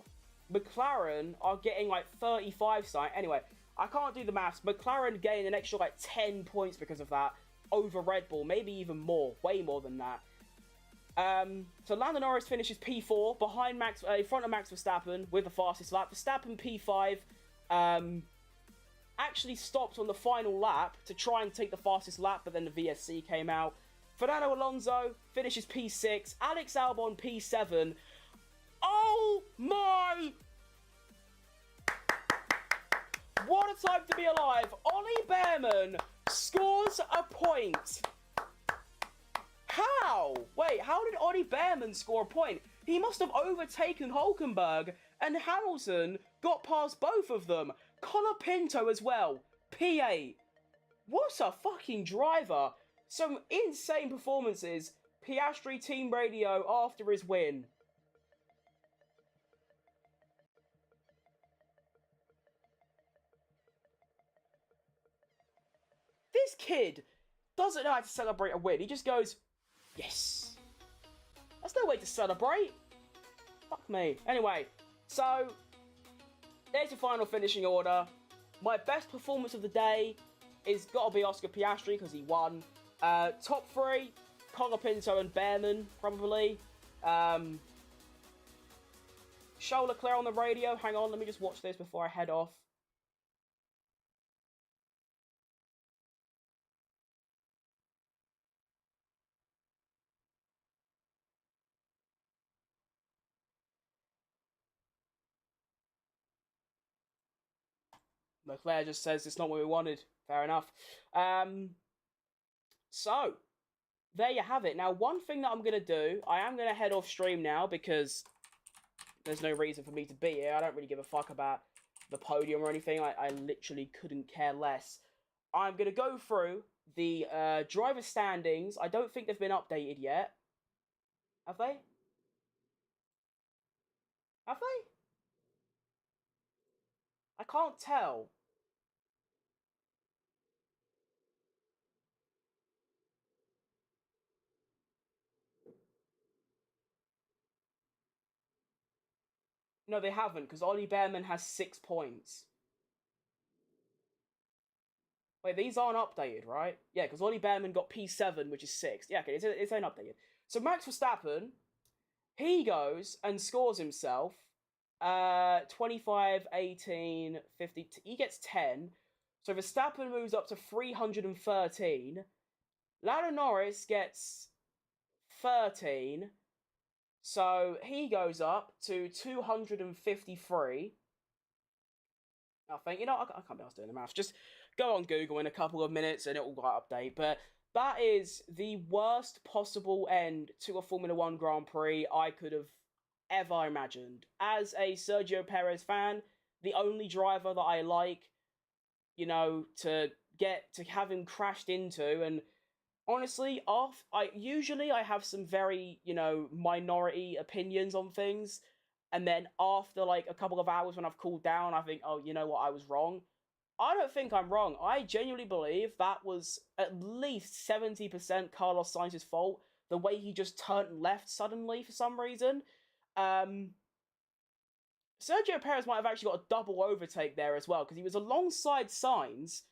McLaren are getting like 35 something. Anyway, I can't do the maths. McLaren gained an extra like 10 points because of that over Red Bull. Maybe even more. Way more than that. So Lando Norris finishes P4 behind in front of Max Verstappen with the fastest lap. Verstappen P5 actually stopped on the final lap to try and take the fastest lap, but then the VSC came out. Fernando Alonso finishes P6. Alex Albon P7. Oh my! What a time to be alive. Ollie Behrman scores a point Wait, how did Ollie Behrman score a point? He must have overtaken Hulkenberg, and Hamilton got past both of them. Colapinto as well. P8. What a fucking driver. Some insane performances. Piastri team radio after his win. This kid doesn't know how to celebrate a win. He just goes, yes. That's no way to celebrate. Fuck me. Anyway, so there's your final finishing order. My best performance of the day is got to be Oscar Piastri because he won. Top three, Colapinto and Behrman, probably. Charles Leclerc on the radio. Hang on, let me just watch this before I head off. Leclerc just says it's not what we wanted. Fair enough. So, there you have it. Now, one thing that I'm going to do, I am going to head off stream now because there's no reason for me to be here. I don't really give a fuck about the podium or anything. I literally couldn't care less. I'm going to go through the driver standings. I don't think they've been updated yet. Have they? Have they? I can't tell. No, they haven't, because Ollie Behrman has 6 points. Wait, these aren't updated, right? Yeah, because Ollie Behrman got P7, which is 6. Yeah, okay, it's ain't updated. So Max Verstappen, he goes and scores himself 25, 18, 50. He gets 10. So Verstappen moves up to 313. Lando Norris gets 13. So he goes up to 253. I think, you know, I can't be asked doing the maths. Just go on Google in a couple of minutes and it will update. But that is the worst possible end to a Formula 1 Grand Prix I could have ever imagined. As a Sergio Perez fan, the only driver that I like, you know, to have him crashed into, and honestly, I have some very, you know, minority opinions on things, and then after like a couple of hours when I've cooled down, I think, oh, you know what, I was wrong. I don't think I'm wrong. I genuinely believe that was at least 70% Carlos Sainz's fault, the way he just turned left suddenly for some reason. Sergio Perez might have actually got a double overtake there as well, because he was alongside Sainz,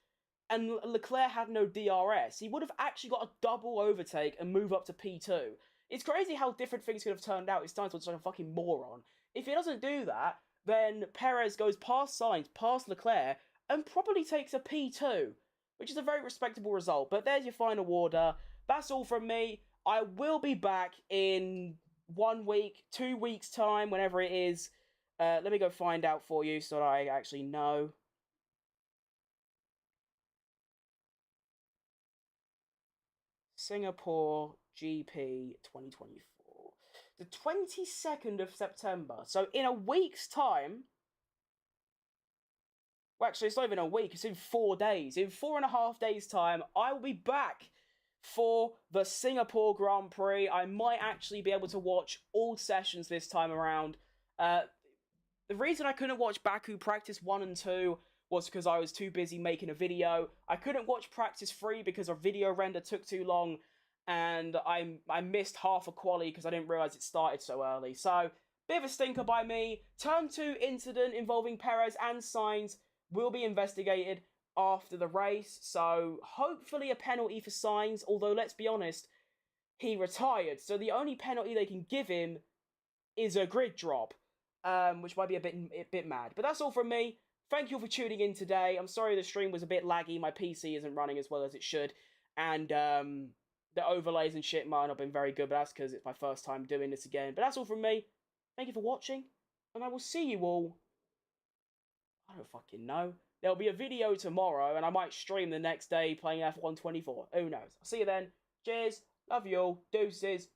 and Leclerc had no DRS. He would have actually got a double overtake and move up to P2. It's crazy how different things could have turned out. It's Sainz was like a fucking moron. If he doesn't do that, then Perez goes past Sainz, past Leclerc, and probably takes a P2, which is a very respectable result. But there's your final order. That's all from me. I will be back in 1 week, 2 weeks' time, whenever it is. Let me go find out for you so that I actually know. Singapore GP 2024. The 22nd of September. So in a week's time... Well, actually, it's not even a week. It's in 4 days. In 4.5 days' time, I will be back for the Singapore Grand Prix. I might actually be able to watch all sessions this time around. The reason I couldn't watch Baku Practice 1 and 2 was because I was too busy making a video. I couldn't watch Practice 3 because our video render took too long, and I missed half a quali because I didn't realise it started so early. So, bit of a stinker by me. Turn 2 incident involving Perez and Sainz will be investigated after the race, so hopefully a penalty for Sainz, although let's be honest, he retired, so the only penalty they can give him is a grid drop, which might be a bit mad. But that's all from me. Thank you all for tuning in today. I'm sorry the stream was a bit laggy, my PC isn't running as well as it should, and the overlays and shit might not have been very good, but that's because it's my first time doing this again. But that's all from me. Thank you for watching, and I will see you all, I don't fucking know. There'll be a video tomorrow, and I might stream the next day playing F1 24. Who knows? I'll see you then. Cheers. Love you all. Deuces.